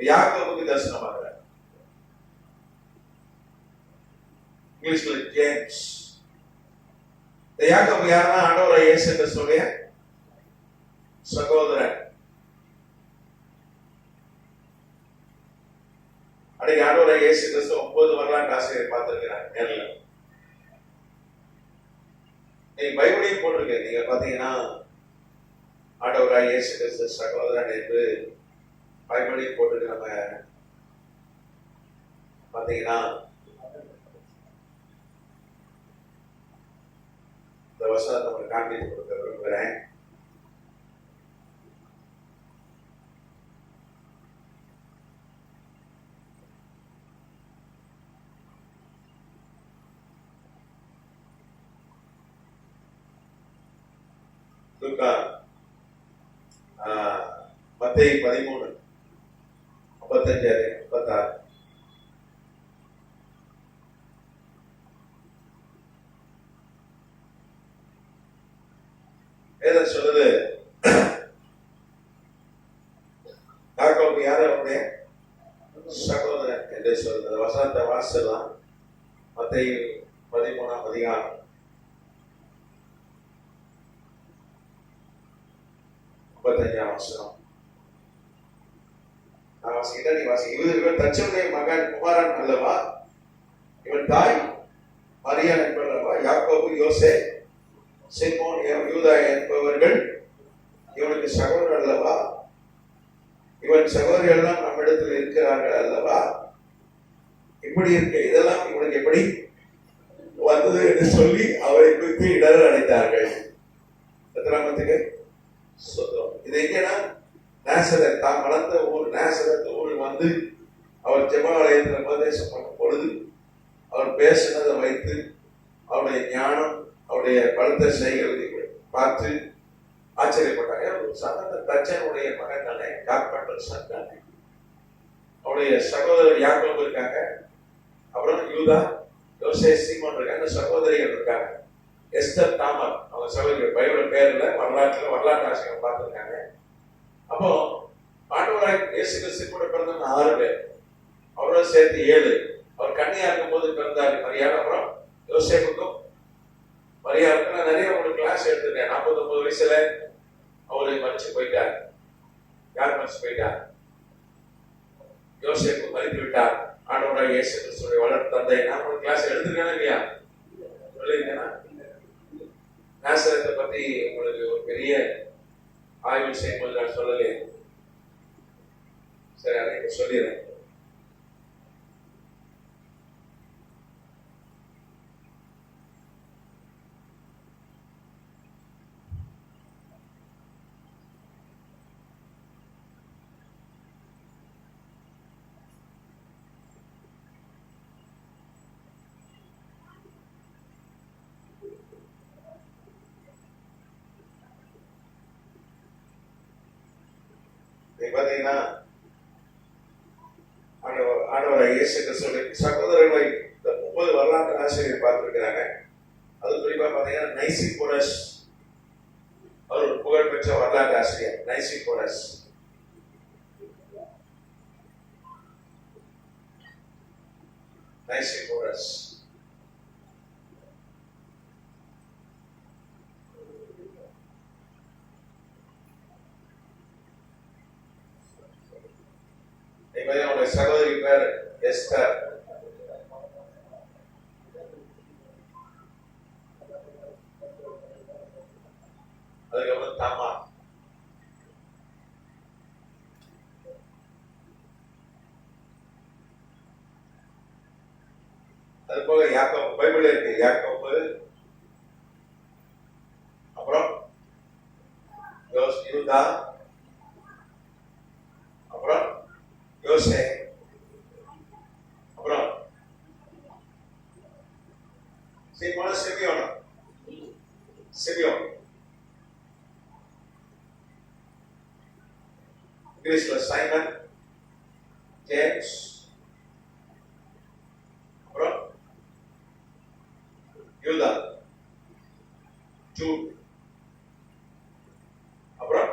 யாக்கோபுக்கு தரிசனமானார். இங்கிலீஷ்ல ஜேம்ஸ். இந்த யாக்கோபு யாருன்னா ஆண்டவராகிய இயேசு கிறிஸ்துவுடைய சகோதரன். அன்னைக்கு ஆண்டவராகிய இயேசு கிறிஸ்து 9 வரலாற்று ஆசிரியர் பார்த்திருக்கிறாங்க நேர்ல. நீங்க பைபிளையும் போட்டிருக்கு. நீங்க பாத்தீங்கன்னா ஆண்டவராகிய இயேசு கிறிஸ்து சகோதரன் என்று பைபிளையும் போட்டிருக்கு. நம்ம பாத்தீங்கன்னா இந்த வசனத்தை உங்களுக்கு காண்பித்து கொடுக்க விரும்புகிறேன். மத்தேயு 13:55-56. வேதம் சொல்லுது, யாக்கோபு யாரு? அவருடைய சகோதரன் என்று சொல்லுது. வசனத்தை வாசிடலாம். மத்தேயு 13ஆம் அதிகாரம் 55ஆம் வசனம். நான் வாசிக்கிட்டேன், நீ வாசி. இவன் தச்சனுடைய மகன் குமாரன் அல்லவா? இவன் தாய் மரியாள் என்பவர்களவா? யாக்கோபு, யோசே, சிமோன், யூதா என்பவர்கள் இவனுக்கு சகோதரர் அல்லவா? இவன் சகோதரர்கள் எல்லாம் நம்மிடத்தில் இருக்கிறார்கள் அல்லவா? இப்படி இருக்க இதெல்லாம் இவனுக்கு எப்படி வந்தது என்று சொல்லி அவரை குறித்து இடர் அடைத்தார்கள். எத்தனாமத்துக்கு சொல்றோம். இது எங்கன்னா நேசரத், தான் வளர்ந்த ஊர் நேசரத் ஊரில் வந்து அவர் ஜெபாலயத்தில் உபதேசம் பண்ணும் பொழுது அவர் பேசினதை வைத்து அவருடைய ஞானம், அவருடைய பழுத்த செய்களை பார்த்து ஆச்சரியப்பட்டாங்க. சகோதர தச்சனுடைய மகன் தானே, கார்பெண்டர் சன் தானே. அவருடைய சகோதரர் யாக்கோபு இருக்காங்க, அப்புறம் யூதா, யோசே, சீமோன் இருக்காங்க, சகோதரிகள் இருக்காங்க. எஸ்தர், தாமர், அவங்க சகோதரிகள். பைபிள் பேர்ல வரலாற்று ஆசிரியர் பார்த்திருக்காங்க. அப்போ ஆண்டவராய் இயேசு கிறிஸ்து கூட பிறந்தவங்க 6 பேர், அவரோட சேர்த்து 7. அவர் கன்னியா இருக்கும் போது பிறந்தார் மரியாள். அப்புறம் யோசேப்புக்கும் மரியாளுக்கும் நான் நிறைய உங்களுக்கு கிளாஸ் எடுத்துருக்கேன். 49 வயசுல அவரு மறிச்சு போயிட்டார். யார் மறிச்சு போயிட்டார்? யோசேப்பு மறித்து விட்டார். ஆண்டவராய் இயேசு கிறிஸ்துவின் வளர்த்த தந்தை. நான் உங்களுக்கு கிளாஸ் எடுத்துருக்கேனா இல்லையா? சொல்லிருக்கேனா? நாசரத்தை பத்தி உங்களுக்கு ஒரு பெரிய ஆய்வு செய்யும்போது நான் சொல்லலையே. சரி, அதை இப்ப சொல்லிடுறேன். பாத்தீங்கன்னா ஆண்டவராய் இயேசு கிறிஸ்துவின் சகோதரர்களை 30 வரலாற்று ஆசிரியர் பார்த்திருக்கிறாங்க. அது குறிப்பா பாத்தீங்கன்னா நைசிபோரஸ், அவர் ஒரு புகழ்பெற்ற வரலாற்று ஆசிரியர். நைசிபோரஸ் அவருடைய சகோதரி பேர் எஸ்தர். அதுக்கப்புறம் தாமார். அது போக யாக்கோபு, பைபிள் இருக்கு, யாக்கோபு, அப்புறம் யூதா, அப்புறம் யோசே, அப்புறம் சிமியோன், இங்கிலீஷ்ல சைமன், ஜேம்ஸ், அப்புறம் யூதா, ஜூட், அப்புறம்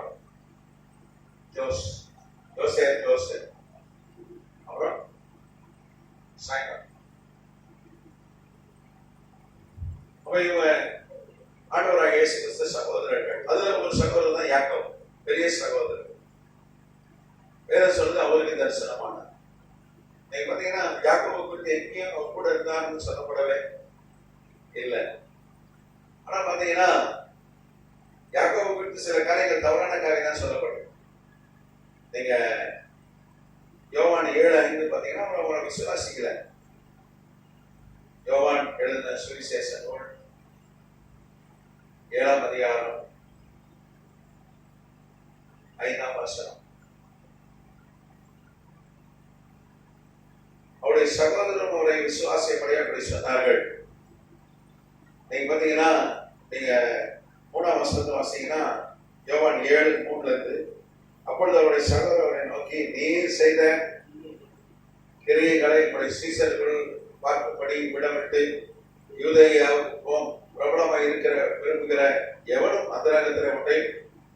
யோசே, அப்புறம் சைமன். அப்ப இவங்க ஆண்டவராகிய இயேசு கிறிஸ்து சகோதரர்கள். அதுல ஒரு சகோதரர் தான் யாக்கோபு, பெரிய சகோதரர். வேதம் சொல்லுது அவருக்கு தரிசனமானார். நீங்க பாத்தீங்கன்னா யாக்கோபு குறித்து எங்கேயும் அவர் கூட இருந்தான்னு சொல்லப்படவே இல்லை. ஆனா பாத்தீங்கன்னா யாக்கோபு குறித்து சில காரியங்கள் தவறான காரியம் தான் சொல்லப்படும். நீங்க யோவான் 7:5 பாத்தீங்கன்னா அவரை விசுவாசிக்கல. யோவான் எழுதின சுவிசேஷ நூல் 7ஆம் அதிகாரம் 5ஆம் வசனம். அவருடைய சகோதரரும் அவரை விசுவாசிப்படி அப்படி சொன்னார்கள். நீங்க பாத்தீங்கன்னா நீங்க 3ஆம் வசனத்தை வாசிங்கன்னா யோவான் 7:3 அப்பொழுது அவருடைய சகோதரரை நோக்கி, நீர் செய்த கிரியைகளை உடைய சீசர்கள் பார்க்கும்படி விடமிட்டு யூதேயாவுக்கும் பிரபலமாக விரும்புகிற எவனும் அந்தரங்கத்தில் ஒன்றை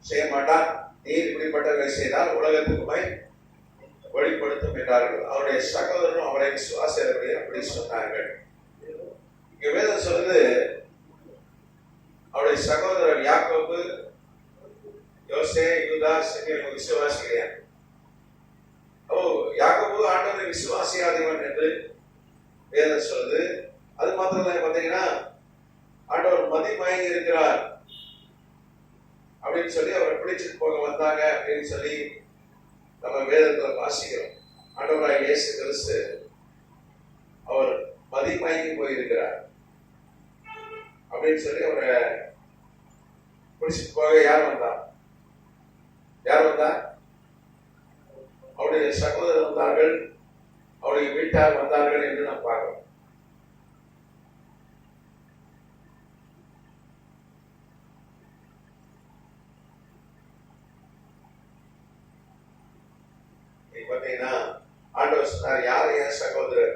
செய்ய மாட்டான். நீர் இப்படிப்பட்டவர்களை செய்தால் உலகத்துக்குமை வெளிப்படுத்தும் என்றார்கள். அவருடைய சகோதரரும் அவரை விசுவாசியவர்களே அப்படி சொன்னார்கள். இங்க வேதம் சொல்லுது, அவருடைய சகோதரர் யாக்கோபு, யோசே, யூதா, சிமியோன் விசுவாசிகள். யாக்கோபு ஆண்டவரை விசுவாசியாதவன் என்று வேதம் சொல்லுது. அது மாத்திரம் பாத்தீங்கன்னா, ஆண்டவர் மதிமயங்கி இருக்கிறார் அப்படின்னு சொல்லி அவரை பிடிச்சிட்டு போக வந்தாங்க அப்படின்னு சொல்லி நம்ம வேதத்துல வாசிக்கிறோம். ஆண்டவராய் இயேசு கிறிஸ்து அவர் மதிமயங்கி போயிருக்கிறார் அப்படின்னு சொல்லி அவரை பிடிச்சிட்டு போக யார் வந்தா? அவருடைய சகோதரர் வந்தார்கள், அவருடைய வீட்டார் வந்தார்கள் என்று நாம் பார்க்கிறோம். பார்த்தீங்கன்னா ஆண்டவர் சொன்னார், யார் என் சகோதரர்,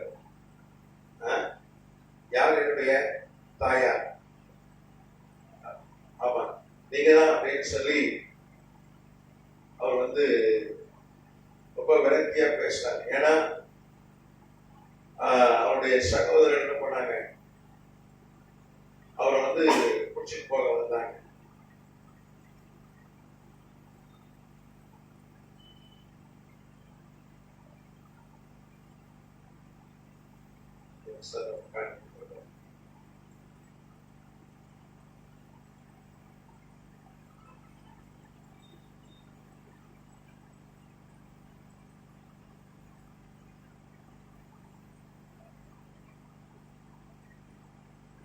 யார் என்னுடைய தாயார், ஆமா நீங்க தான் அப்படின்னு சொல்லி அவர் ரொம்ப விரக்தியா பேசினார். ஏன்னா அவருடைய சகோதரர் என்ன பண்ணாங்க, அவரை பிடிச்சிட்டு போக வந்தாங்க.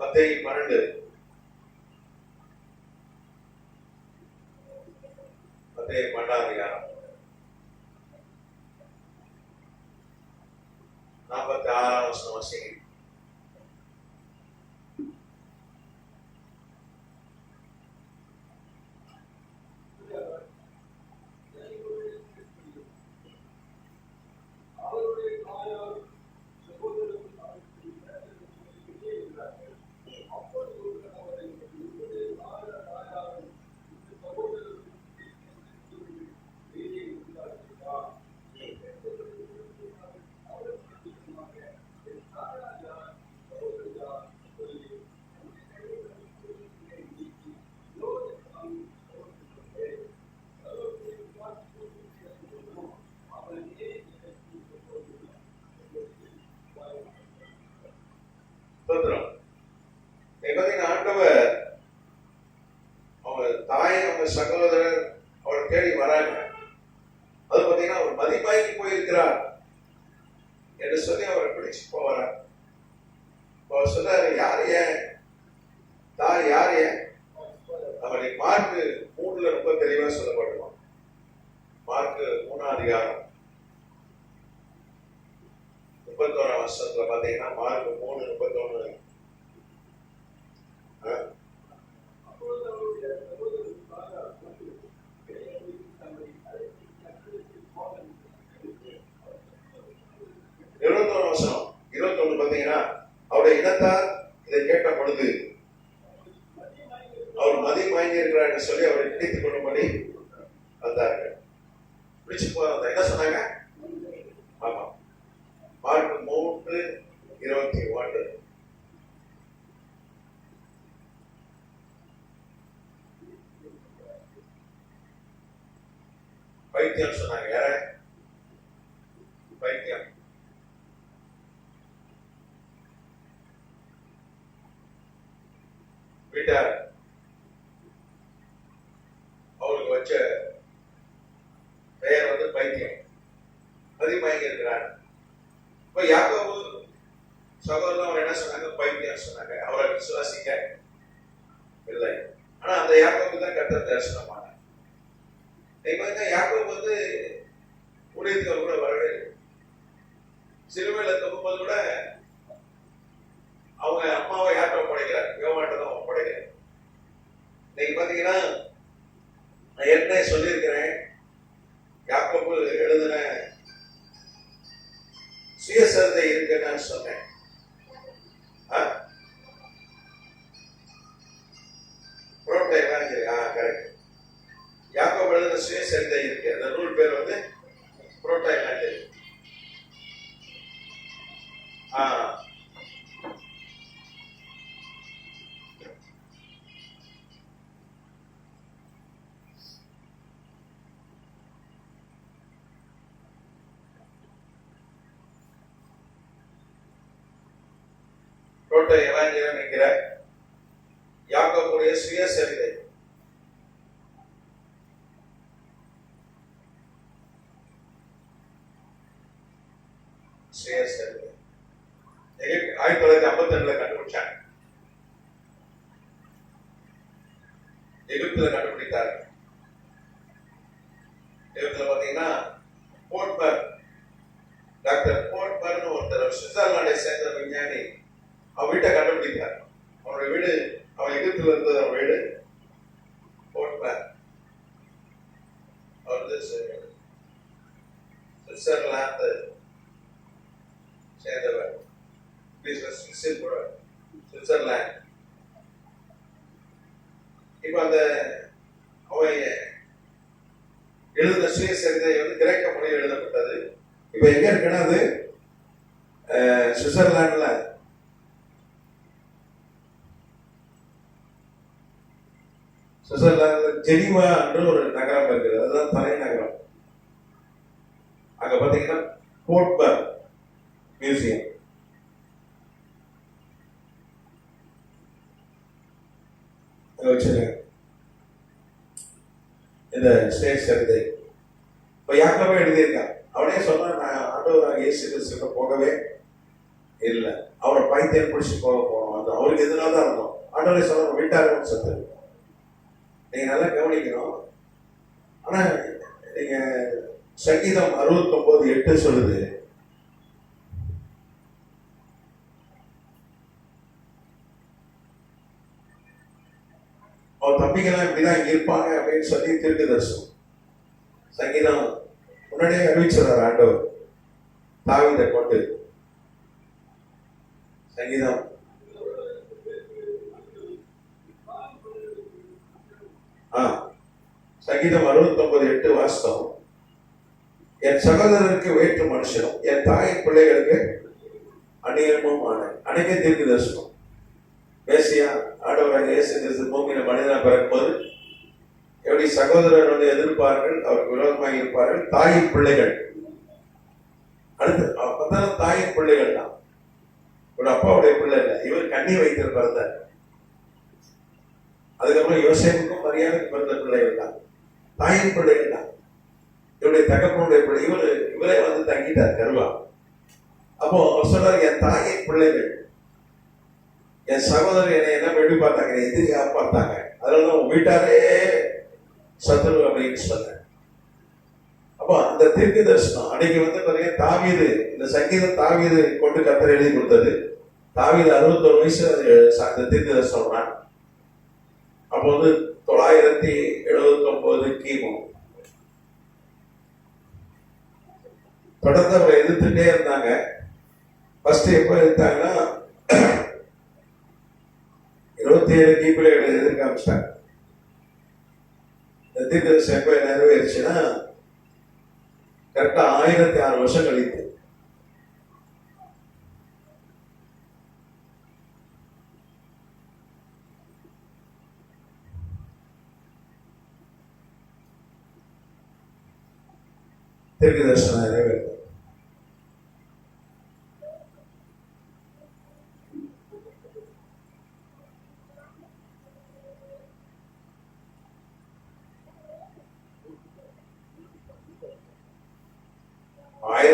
மத்தேயு 12 அதிகாரம் 46 வசனம் வாசிங்க. ஆண்டவர் அவங்க தாய், அவங்க சகோதரர் அவரை தேடி வராங்க. அது பார்த்தீங்கன்னா அவர் மதிப்பாய்க்கு போயிருக்கிறார் என்று சொல்லி அவரை பிடிச்சு போவார். அவர் சொல்றாரு, யார் ஏன் தாய், யார் ஏன்? அவரை மார்க்கு 3 ரொம்ப தெளிவா சொல்லப்படுவான். மார்க்கு 3 அதிகாரம் 31 வருஷத்துல பாத்தீங்கன்னா, மார்க் 3:31 21 பாத்தீங்கன்னா, அவருடைய இனத்தார் இதை கேட்ட பொழுது அவர் மதிமயங்கி இருக்கிறார் என்று சொல்லி அவரை பிடித்துக் கொள்ளும்படி வந்தார்கள். பிடிச்சு போறாங்க. என்ன சொன்னாங்க? ஆமா, மார்க் 3:21 பைத்தியம் சொன்னாங்க. யார? பைத்தியம். வீட்டார் அவருக்கு வச்ச பெயர் பைத்தியம், மதிமயங்கி இருக்கிறார். இப்ப யாக்கோபு சகோதரர் அவர் என்ன சொன்னாங்க? பைத்தியம் சொன்னாங்க. அவரை விசுவாசிக்க இல்லை. ஆனா அந்த யாக்கோபு தான் கர்த்தர் தரிசனமான. யாக்கோபு ஊழியத்துக்கு கூட வரவே இல்லை. சிறுவையில தொகுப்பது கூட அவங்க அம்மாவை யார்கிட்ட ஒப்படைக்கிறார்? யோவான்கிட்ட தான் ஒப்படைக்கிறார். இன்னைக்கு பாத்தீங்கன்னா, நான் ஏற்கனவே சொல்லியிருக்கிறேன், யாக்கோபு எழுதின சுயசரிதை இருக்குன்னு சொன்னேன். கரெக்ட். யாக்கோபு எழுதின சுயசரிதை இருக்கு. அந்த நூல் பேர் புரோட்டோகான்டரி. போட்ட எவாஞ்சலியம் என்கிற யாக்கோபுடைய சுயசரிதை. சுயசரிதை 1952 கண்டுபிடிச்சாங்க. எகிப்துல கண்டுபிடித்தாரு. எகிப்துல பாத்தீங்கன்னா போர்ட்பர், டாக்டர் போர்ட்பர்னு ஒருத்தர் சுவிட்சர்லாண்டை சேர்ந்த விஞ்ஞானி, அவன் வீட்டை கண்டுபிடித்தார். அவனுடைய வீடு, அவன் எகிப்துல இருந்தது அவன் வீடு போர்ட்பர். அவர் சுவிட்சர்லாந்து சேர்ந்தவர். சுவிட்சர்லாந்து. இப்ப அந்த அவன் எழுதின சுயசரிதை கிரேக்க மொழியில் எழுதப்பட்டது. இப்ப எங்க இருக்குன்னா அது சுவிட்சர்லாந்துல ஜெனீவா என்று ஒரு நகரம் இருக்குது. அதுதான் தலைநகரம். அங்க பாத்தீங்கன்னா போர்ட்பர் மியூசியம். இந்த சுயசரிதை இப்ப யாக்கோபு எழுதியிருக்கான். அவனே சொன்னான், நான் ஆண்டவராக இயேசு கிறிஸ்துவிட்ட போகவே இல்லை, அவரை பைத்தியம் பிடிச்சி போனோம். அது அவருக்கு எதிராக தான் இருந்தோம். ஆண்டவரே சொன்ன வீட்டாரும் சத்து. நீங்க நல்லா கவனிக்கணும். ஆனா நீங்க சங்கீதம் 69:8 சொல்லுது, அவர் தம்பிகளாம் இப்படிதான் இருப்பாங்க அப்படின்னு சொல்லி தீர்க்கதரிசனம். சங்கீதம் முன்னாடியே அறிவிச்சார் ஆண்டவர் தாவீதை கொண்டு. சங்கீதம் சங்கீதம் 69:8 வாஸ்தவம். என் சகோதரருக்கு வேற்று மனுஷனும் என் தாயின் பிள்ளைகளுக்கு அந்நியமும் ஆன அநேக தீர்க்கதரிசனம். பேசியா ஆண்டவராக இயேசு கிறிஸ்து பூமியில மனிதனாக பிறக்கும்போது எப்படி சகோதரர் எதிர்ப்பார்கள், அவருக்கு விரோதமாக இருப்பார்கள். தாயின் பிள்ளைகள் அடுத்து அப்பதான் தாயின் பிள்ளைகள் தான். இவரு அப்பாவுடைய பிள்ளை இல்லை, இவர் கண்ணி வைத்திரு பிறந்தார். அதுக்கப்புறம் யோசேப்புக்கும் மரியாதைக்கு பிறந்த பிள்ளைகள் தான், தாயின் பிள்ளைகள் தான். இவருடைய தகப்பனுடைய பிள்ளை இவரே தங்கிட்டார் கருவா. அப்போ அவர் சொல்றாரு, என் தாயின் பிள்ளைகள், என் சகோதரர் என்னை என்ன எப்படி பார்த்தாங்க, எதிரியா பார்த்தாங்க. அதனால உன் வீட்டாரே சத்துரு அப்படின்னு சொன்ன. அப்போ அந்த தீர்க்க தரிசனம் அன்னைக்கு பாத்தீங்க தாவீது, இந்த சங்கீதம் தாவீது கொண்டு கர்த்தர் எழுதி கொடுத்தது. தாவீது 61 வயசு அந்த தீர்க்க தரிசனம். அப்போ 979 கிமு. தொடர்ந்து அவரை எதிர்த்துட்டே இருந்தாங்க. ஃபர்ஸ்ட் எப்ப எதிர்த்தாங்கன்னா 27 கிபில எதிர்க்க ஆரம்பிச்சிட்டாங்க. தீர்க்கதரிசனம் எப்ப நிறைவேறுச்சுன்னா கரெக்டா 1006 வருஷம் கழித்து. தீர்க்கதரிசனம் நிறைவேறும்.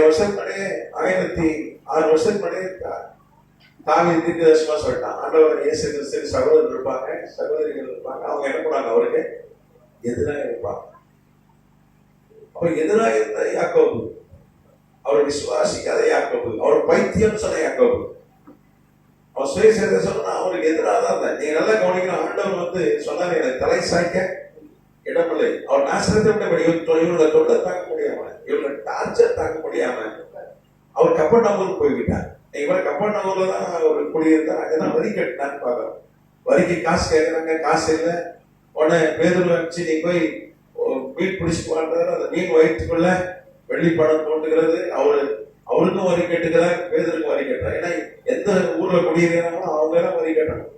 வருஷம் முன்னாடியே 1006 வருஷம் முன்னாடியே தாவீது தீர்க்கதரிசனமா சொல்லிட்டான், ஆண்டவர் இயேசு கிறிஸ்து சகோதரர் இருப்பாங்க, சகோதரிகள் இருப்பாங்க. அவங்க என்ன பண்ணாங்க, அவருக்கு எதிராக இருப்பாங்க. அப்ப எதிராக இருந்த யாக்கோபு, அவர் விசுவாசிக்காத யாக்கோபு, அவர் பைத்தியம் சொன்ன யாக்கோபு, அவர் சுயசரிதை சொன்னா அவருக்கு எதிராக தான் இருந்தார். நீங்க நல்லா கவனிக்கணும். ஆண்டவர் சொன்னாரு, எனக்கு தலை சாய்க்க இடமில்லை. அவர் நாசனத்தை விட்டு இவரோட தொல்லை தாங்க முடியாம, இவரோட டார்ச்சர் தாங்க முடியாம அவர் கப்பர்நகூருக்கு போய்விட்டார். நீங்க கப்பர்நகூர்ல தான் அவர் குடியிருந்தார். அங்கதான் வரி கட்டினான்னு பாக்குறோம். வரிக்கு காசு கேட்கறாங்க, காசு இல்லை. உடனே பேதுரு வச்சு நீ போய் மீன் பிடிச்சிட்டு வாழ்றாரு. அந்த மீன் வயிற்றுக்குள்ள வெள்ளி பணம் தோண்டுகிறது. அவருக்கும் வரி கட்டுக்கிறார், பேதருக்கும் வரி கட்டுறார். ஏன்னா எந்த ஊர்ல குடியிருக்கிறாங்களோ அவங்க எல்லாம் வரி கட்டணும்.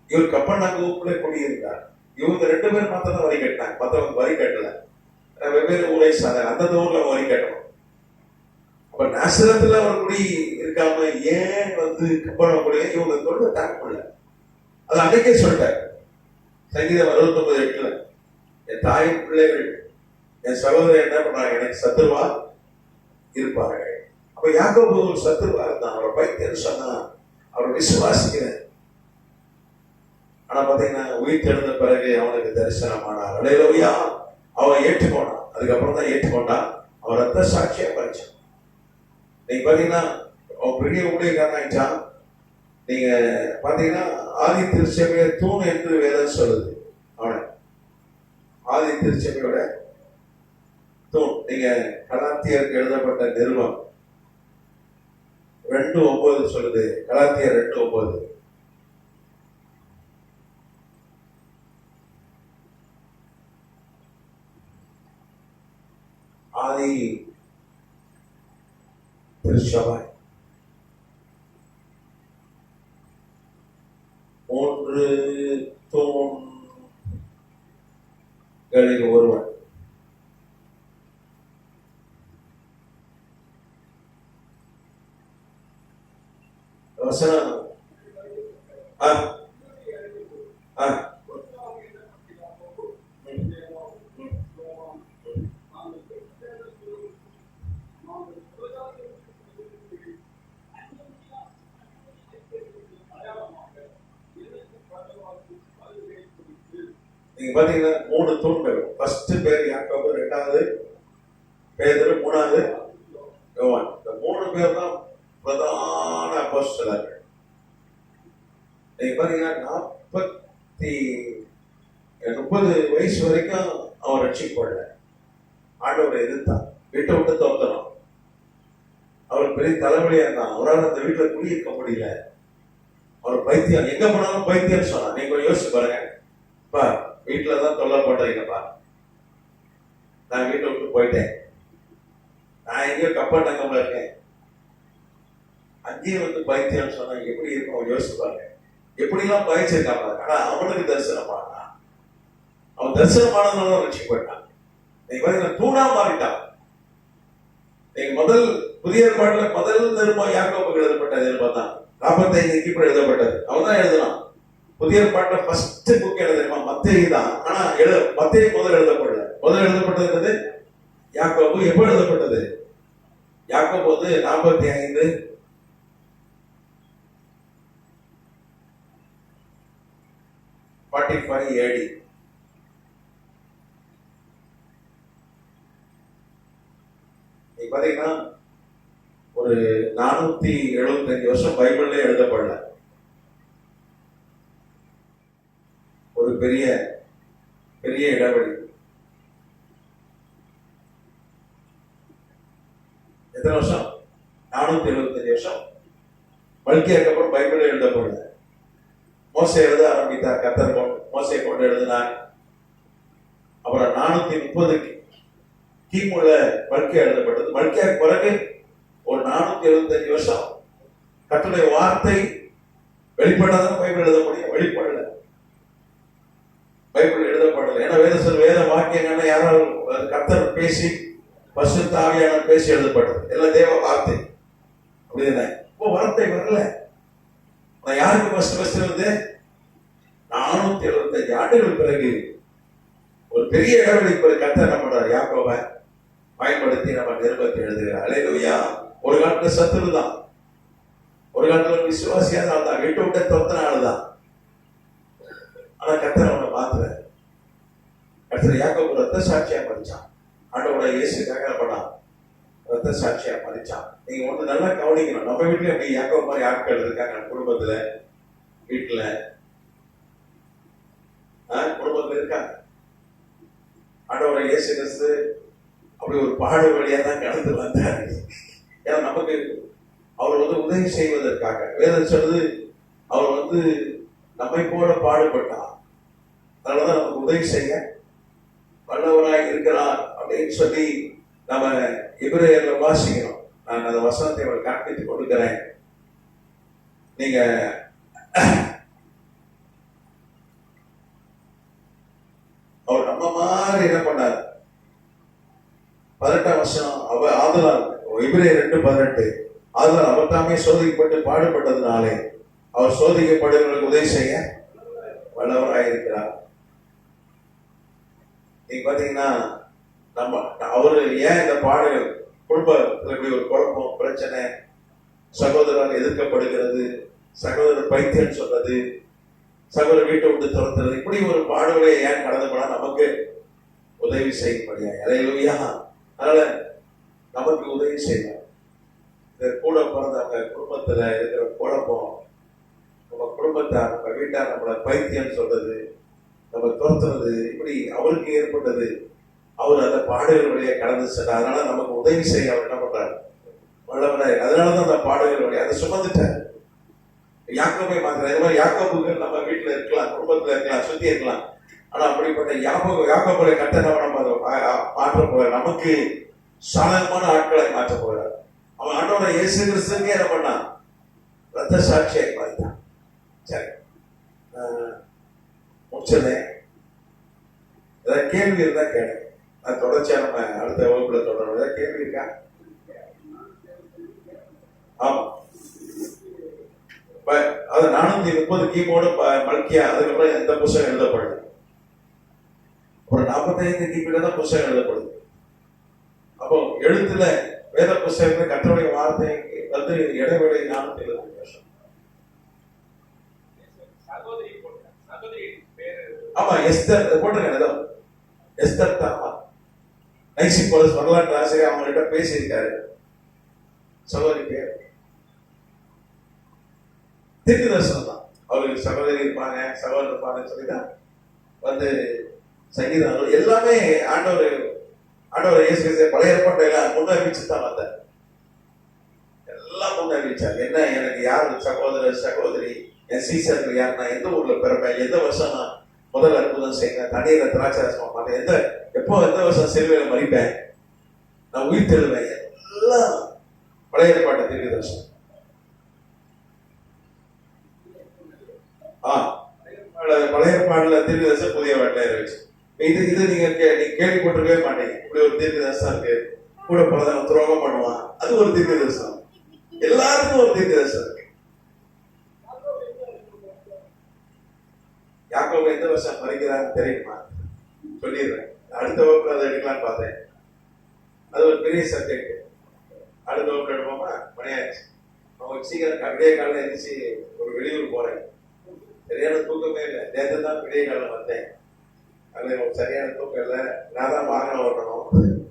இவர் கப்பர்நகூருக்குள்ளே குடியிருந்தார். இவங்க 2 பேர் மாத்திரம் தான் வரி கட்டினாங்க, மற்றவங்க வரி கட்டல. வெவ்வேறு ஊரை சார்ந்த அந்தந்த ஊர்ல வரி கட்டணும். அப்ப நாசரத்துல ஒரு குடி இருக்காம ஏன் கப்பனக்குடிய இவங்க தொண்டு தாக்க முடியல. அது அன்னைக்கே சொல்லிட்டார் சங்கீதம் 69:8. என் தாயின் பிள்ளைகள் என் சகோதரர் என்ன பண்றாங்க, எனக்கு சத்துருவா இருப்பார்கள். அப்ப யாக்கோபு ஒரு சத்துருவா இருந்தான். அவர் பைத்தியம் சொன்னா அவர் விசுவாசிக்கிறேன். ஆனா பாத்தீங்கன்னா உயிர் தெழுந்த பிறகு அவனுக்கு தரிசனமானார். அல்லேலூயா. அவன் ஏற்றுக்கொண்டான். அதுக்கப்புறம் தான் ஏற்றுக்கொண்டான். அவன் ரத்த சாட்சியா பறிச்சான். நீங்க பாத்தீங்கன்னா அவன் பெரிய ஊழியக்காரன் ஆயிட்டான். நீங்க பாத்தீங்கன்னா ஆதி திருச்சபையை தூண் என்று வேதம் சொல்லுது. அவனை ஆதி திருச்சபையோட தூண். நீங்க கலாத்தியருக்கு எழுதப்பட்ட நிருபம் 2:9 சொல்லுது. கலாத்தியர் 2:9. ஆதி திருச்சபை 3 தூண்களில் ஒருவன். வசனம் நீங்க பாத்தீங்கன்னா 3 தூண்கள். ஃபர்ஸ்ட் பேர் யாக்கோபு, 2வது பேதுரு, 3வது யோவான். இந்த 3 பேர் தான் பிரதான அப்போஸ்தலர்கள். நீங்க பாத்தீங்கன்னா 30 வயசு வரைக்கும் அவன் ரட்சிக்கப்படல. ஆண்டவரை எதிர்த்தான், வீட்டை விட்டு தோத்தணும். அவர் பெரிய தலைவலியா இருந்தான். அவரால் அந்த வீட்டுல குடியிருக்க முடியல. அவர் பைத்தியம், எங்க போனாலும் பைத்தியம் சொன்னான். நீங்க யோசிச்சு பாருங்க. வீட்டுலதான் தொல்லை போட்டீங்கப்பா, நான் வீட்டை விட்டு போயிட்டேன், நான் எங்கேயோ கப்பட்டங்கம்ல இருக்கேன், அங்கேயும் பைத்தியம் சொன்னா எப்படி இருக்கும் யோசிச்சு பாருங்க. எப்படிலாம் பயிற்சிருக்காங்க. ஆனா அவனுக்கு தரிசனமானா, அவன் தரிசனமானதுனால ரட்சிக்கப்பட்டான். நீங்க பாருங்க, தூணா மாறிட்டான். நீங்க முதல் புதிய ஏற்பாட்டுல முதல் நிருபம் யாக்கோபுக்கு எழுதப்பட்ட நிருபம் தான். 45 கீழ்ப்படி எழுதப்பட்டது. அவன் தான் எழுதினான். புதிய ஏற்பாட்டுல ஃபர்ஸ்ட் புக் எழுதுமா மத்தேயு தான். ஆனா மத்தேயு முதல் எழுதப்படல. முதல் எழுதப்பட்டது யாக்கோபு. எப்ப எழுதப்பட்டது? யாக்கோபு 45 45 AD. நீங்க பாத்தீங்கன்னா ஒரு 475 வருஷம் பைபிள்ல எழுதப்படல. ஒரு பெரிய பெரிய இடைவெளி. எத்தனை வருஷம்? 475 வருஷம். மல்கியாக்கு அப்புறம் பைபிள் எழுதப்படல. மோசே எழுத ஆரம்பித்தார். கர்த்தர் மோசே கொண்டு எழுதினார். அப்புறம் 430 கிமுல மல்கியா எழுதப்பட்டது. மல்கியாக்கு பிறகு ஒரு 475 வருஷம் கர்த்தருடைய வார்த்தை வெளிப்படாதான் பைபிள் எழுத முடியும். வெளிப்படல, பைபிள் எழுதப்படல. ஏன்னா வேத வாக்கியங்கள்ல யாராவது கர்த்தர் பேசி பரிசுத்த ஆவியானவர் பேசி எழுதப்பட்டது. எல்லாம் தேவ வார்த்தை. அப்படிதானே? இப்போ வார்த்தை வரல. யாருக்கு ஃபர்ஸ்ட் வந்து 475 ஆண்டுகள் பிறகு ஒரு பெரிய இடைவெளி பிறகு கர்த்தர் என்ன பண்றார்? யாக்கோபை பயன்படுத்தி நம்ம நிருபத்தை எழுதுகிறார். அல்லேலூயா. ஒரு காலத்துல சத்துரு தான், ஒரு காலத்துல விசுவாசியா தான், விட்டு விட்ட தொத்தனாலதான். ஆனா கர்த்தர் அவனை மாத்துற. கர்த்தர் யாக்கோபு ரத்த சாட்சியா மதிச்சான். ஆண்டவரோட இயேசுக்காக என்ன பண்ணான்? ரத்த சாட்சியா மதிச்சான். நீங்க ஒண்ணு நல்லா கவனிக்கணும். நம்ம வீட்டுல எப்படி யாக்கோபு மாதிரி ஆட்கள் இருக்காங்க? குடும்பத்துல, வீட்டுல குடும்பத்துல இருக்காங்க. ஆண்டவரோட இயேசு கிறிஸ்து அப்படி ஒரு பாடு வழியா தான் கடந்து வந்தார். ஏன்னா நமக்கு அவர் உதவி செய்வதற்காக. வேதம் சொல்லுது, அவர் நம்மை போல பாடுபட்டார், அதனாலதான் நமக்கு உதவி செய்ய வல்லவராய் இருக்கிறார் அப்படின்னு சொல்லி நம்ம எபிரேயர்ல வாசிக்கிறோம். நான் அந்த வசனத்தை அவர் காண்பித்துக் கொடுக்கிறேன். நீங்க அவர் நம்ம மாதிரி என்ன பண்ணார்? 18ஆம் வசனம், அவர் ஆதலால் எபிரேயர் 2:18 அதனால் அவர் தாமே சோதிக்கப்பட்டு பாடுபட்டதுனாலே அவர் சோதிக்கப்படுவதற்கு உதவி செய்ய வல்லவராயிருக்கிறார். நீங்க பாத்தீங்கன்னா நம்ம அவரு ஏன் இந்த பாடுகள், குடும்பத்துல இப்படி ஒரு குழப்பம் பிரச்சனை, சகோதரர் எதிர்க்கப்படுகிறது, சகோதரர் பைத்தியம் சொல்றது, சகோதரர் வீட்டை விட்டு துரத்துறது, இப்படி ஒரு பாடுகளை ஏன் கடந்து போனா நமக்கு உதவி செய்யும்படியா. அல்லேலூயா. அதனால நமக்கு உதவி செய்யலாம். இந்த கூட பிறந்தவங்க குடும்பத்துல இருக்கிற குழப்பம், நம்ம குடும்பத்தார் நம்ம வீட்டார் நம்மளை பைத்தியம் சொல்றது, நம்ம துரத்துறது, இப்படி அவருக்கு ஏற்பட்டது. அவர் அந்த பாடுகள் வழியை கடந்து சென்றார். அதனால நமக்கு உதவி செய்ய அவர் என்ன பண்றாரு, வல்லவராய். அதனாலதான் அந்த பாடுகள் வழியை அதை சுமந்துட்டார். யாக்கோபை மாத்திரம் இது மாதிரி யாக்கோபுகள் நம்ம வீட்டுல இருக்கலாம், குடும்பத்துல இருக்கலாம், சுத்தி இருக்கலாம். ஆனா அப்படிப்பட்ட யாக்கோபுகளை கர்த்தர் நம்ம மாற்ற போகிறார், நமக்கு சாதகமான ஆட்களை மாற்ற போகிறார். அவன் ஆண்டவரை இயேசு கிறிஸ்துக்கே என்ன பண்ணான், ரத்த சாட்சியை பார்த்தான். சரி, முடிச்சதேன். ஏதாவது கேள்வி இருந்தா கேளுங்க. அது தொடர்ச்சியா நம்ம அடுத்த வகுப்புல தொடரும். ஏதாவது கேள்வி இருக்கா? ஆமா, அது 430 கீபோர்டு மல்கியா, அதுக்கப்புறம் எந்த புத்தகம் எழுதப்படுது, ஒரு 45 கிபில தான் புத்தகம் எழுதப்படுது. அப்போ எழுத்துல வேத புத்தகத்துல கர்த்தருடைய வார்த்தை வந்து இடைவெளி 470 வருஷம். ஆமா, எஸ்தர் போட்டிருக்காங்க. எஸ்தர் தான் நைசிபோலஸ் வரலாற்று ஆசிரியர் அவங்ககிட்ட பேசியிருக்காரு. சகோதரி பேர் தீர்க்க தரிசனம் தான். அவருக்கு சகோதரி இருப்பாங்க, சகோதரர் இருப்பாங்கன்னு சொல்லிதான் வந்து சங்கீதம் எல்லாமே ஆண்டவர் இயேசு கிறிஸ்து பழைய ஏற்பாட்டை முன்னறிவிச்சு தான் வந்தார். எல்லாம் முன்னறிவிச்சார். என்ன, எனக்கு யார் சகோதரர் சகோதரி, என் சீசர்கள் யார், நான் எந்த ஊர்ல பிறப்பேன், எந்த வருஷம் நான் முதல் அற்புதம் செய்வேன், தண்ணீரை திராட்சரசமா மாட்டேன், எந்த வருஷம் சிலுவையில மறிப்பேன், நான் உயிர் தெழுவேன், எல்லாம் பழைய ஏற்பாட்டை தீர்க்க தரிசனம். பழைய ஏற்பாடுல தீர்க்க தரிசனம், புதிய ஏற்பாட்டுல இருந்துச்சு. இது நீங்க கேள்விப்பட்டிருக்கவே மாட்டீங்க. இப்படி ஒரு தீர்க்க தரிசனம் இருக்கு, கூட பிறந்தவன் துரோகம் பண்ணுவான், அது ஒரு தீர்க்க தரிசனம். எல்லாருக்கும் ஒரு தீர்க்க தரிசனம் இருக்கு. யாக்கோபு எந்த வருஷம் மறிக்கிறான்னு தெரியுமா? சொல்லிடுறேன். அடுத்த வகுப்புல அதை எடுக்கலான்னு பார்த்தேன். அது ஒரு பெரிய சப்ஜெக்ட். அடுத்த வகுப்புல எடுப்போமா? மணியாச்சு. அவங்க சீக்கிரம் விடிய காலையில் எழுந்திரிச்சு ஒரு வெளியூர் போறேன். சரியான தூக்கமே இல்லை. நேற்று தான் விடிய காலம் வந்தேன். அது ஒரு சரியான தூக்கம் இல்லை. நான் தான் வாகனம் ஓட்டணும்.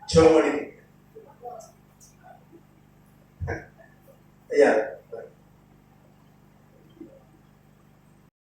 சோமணி ஐயா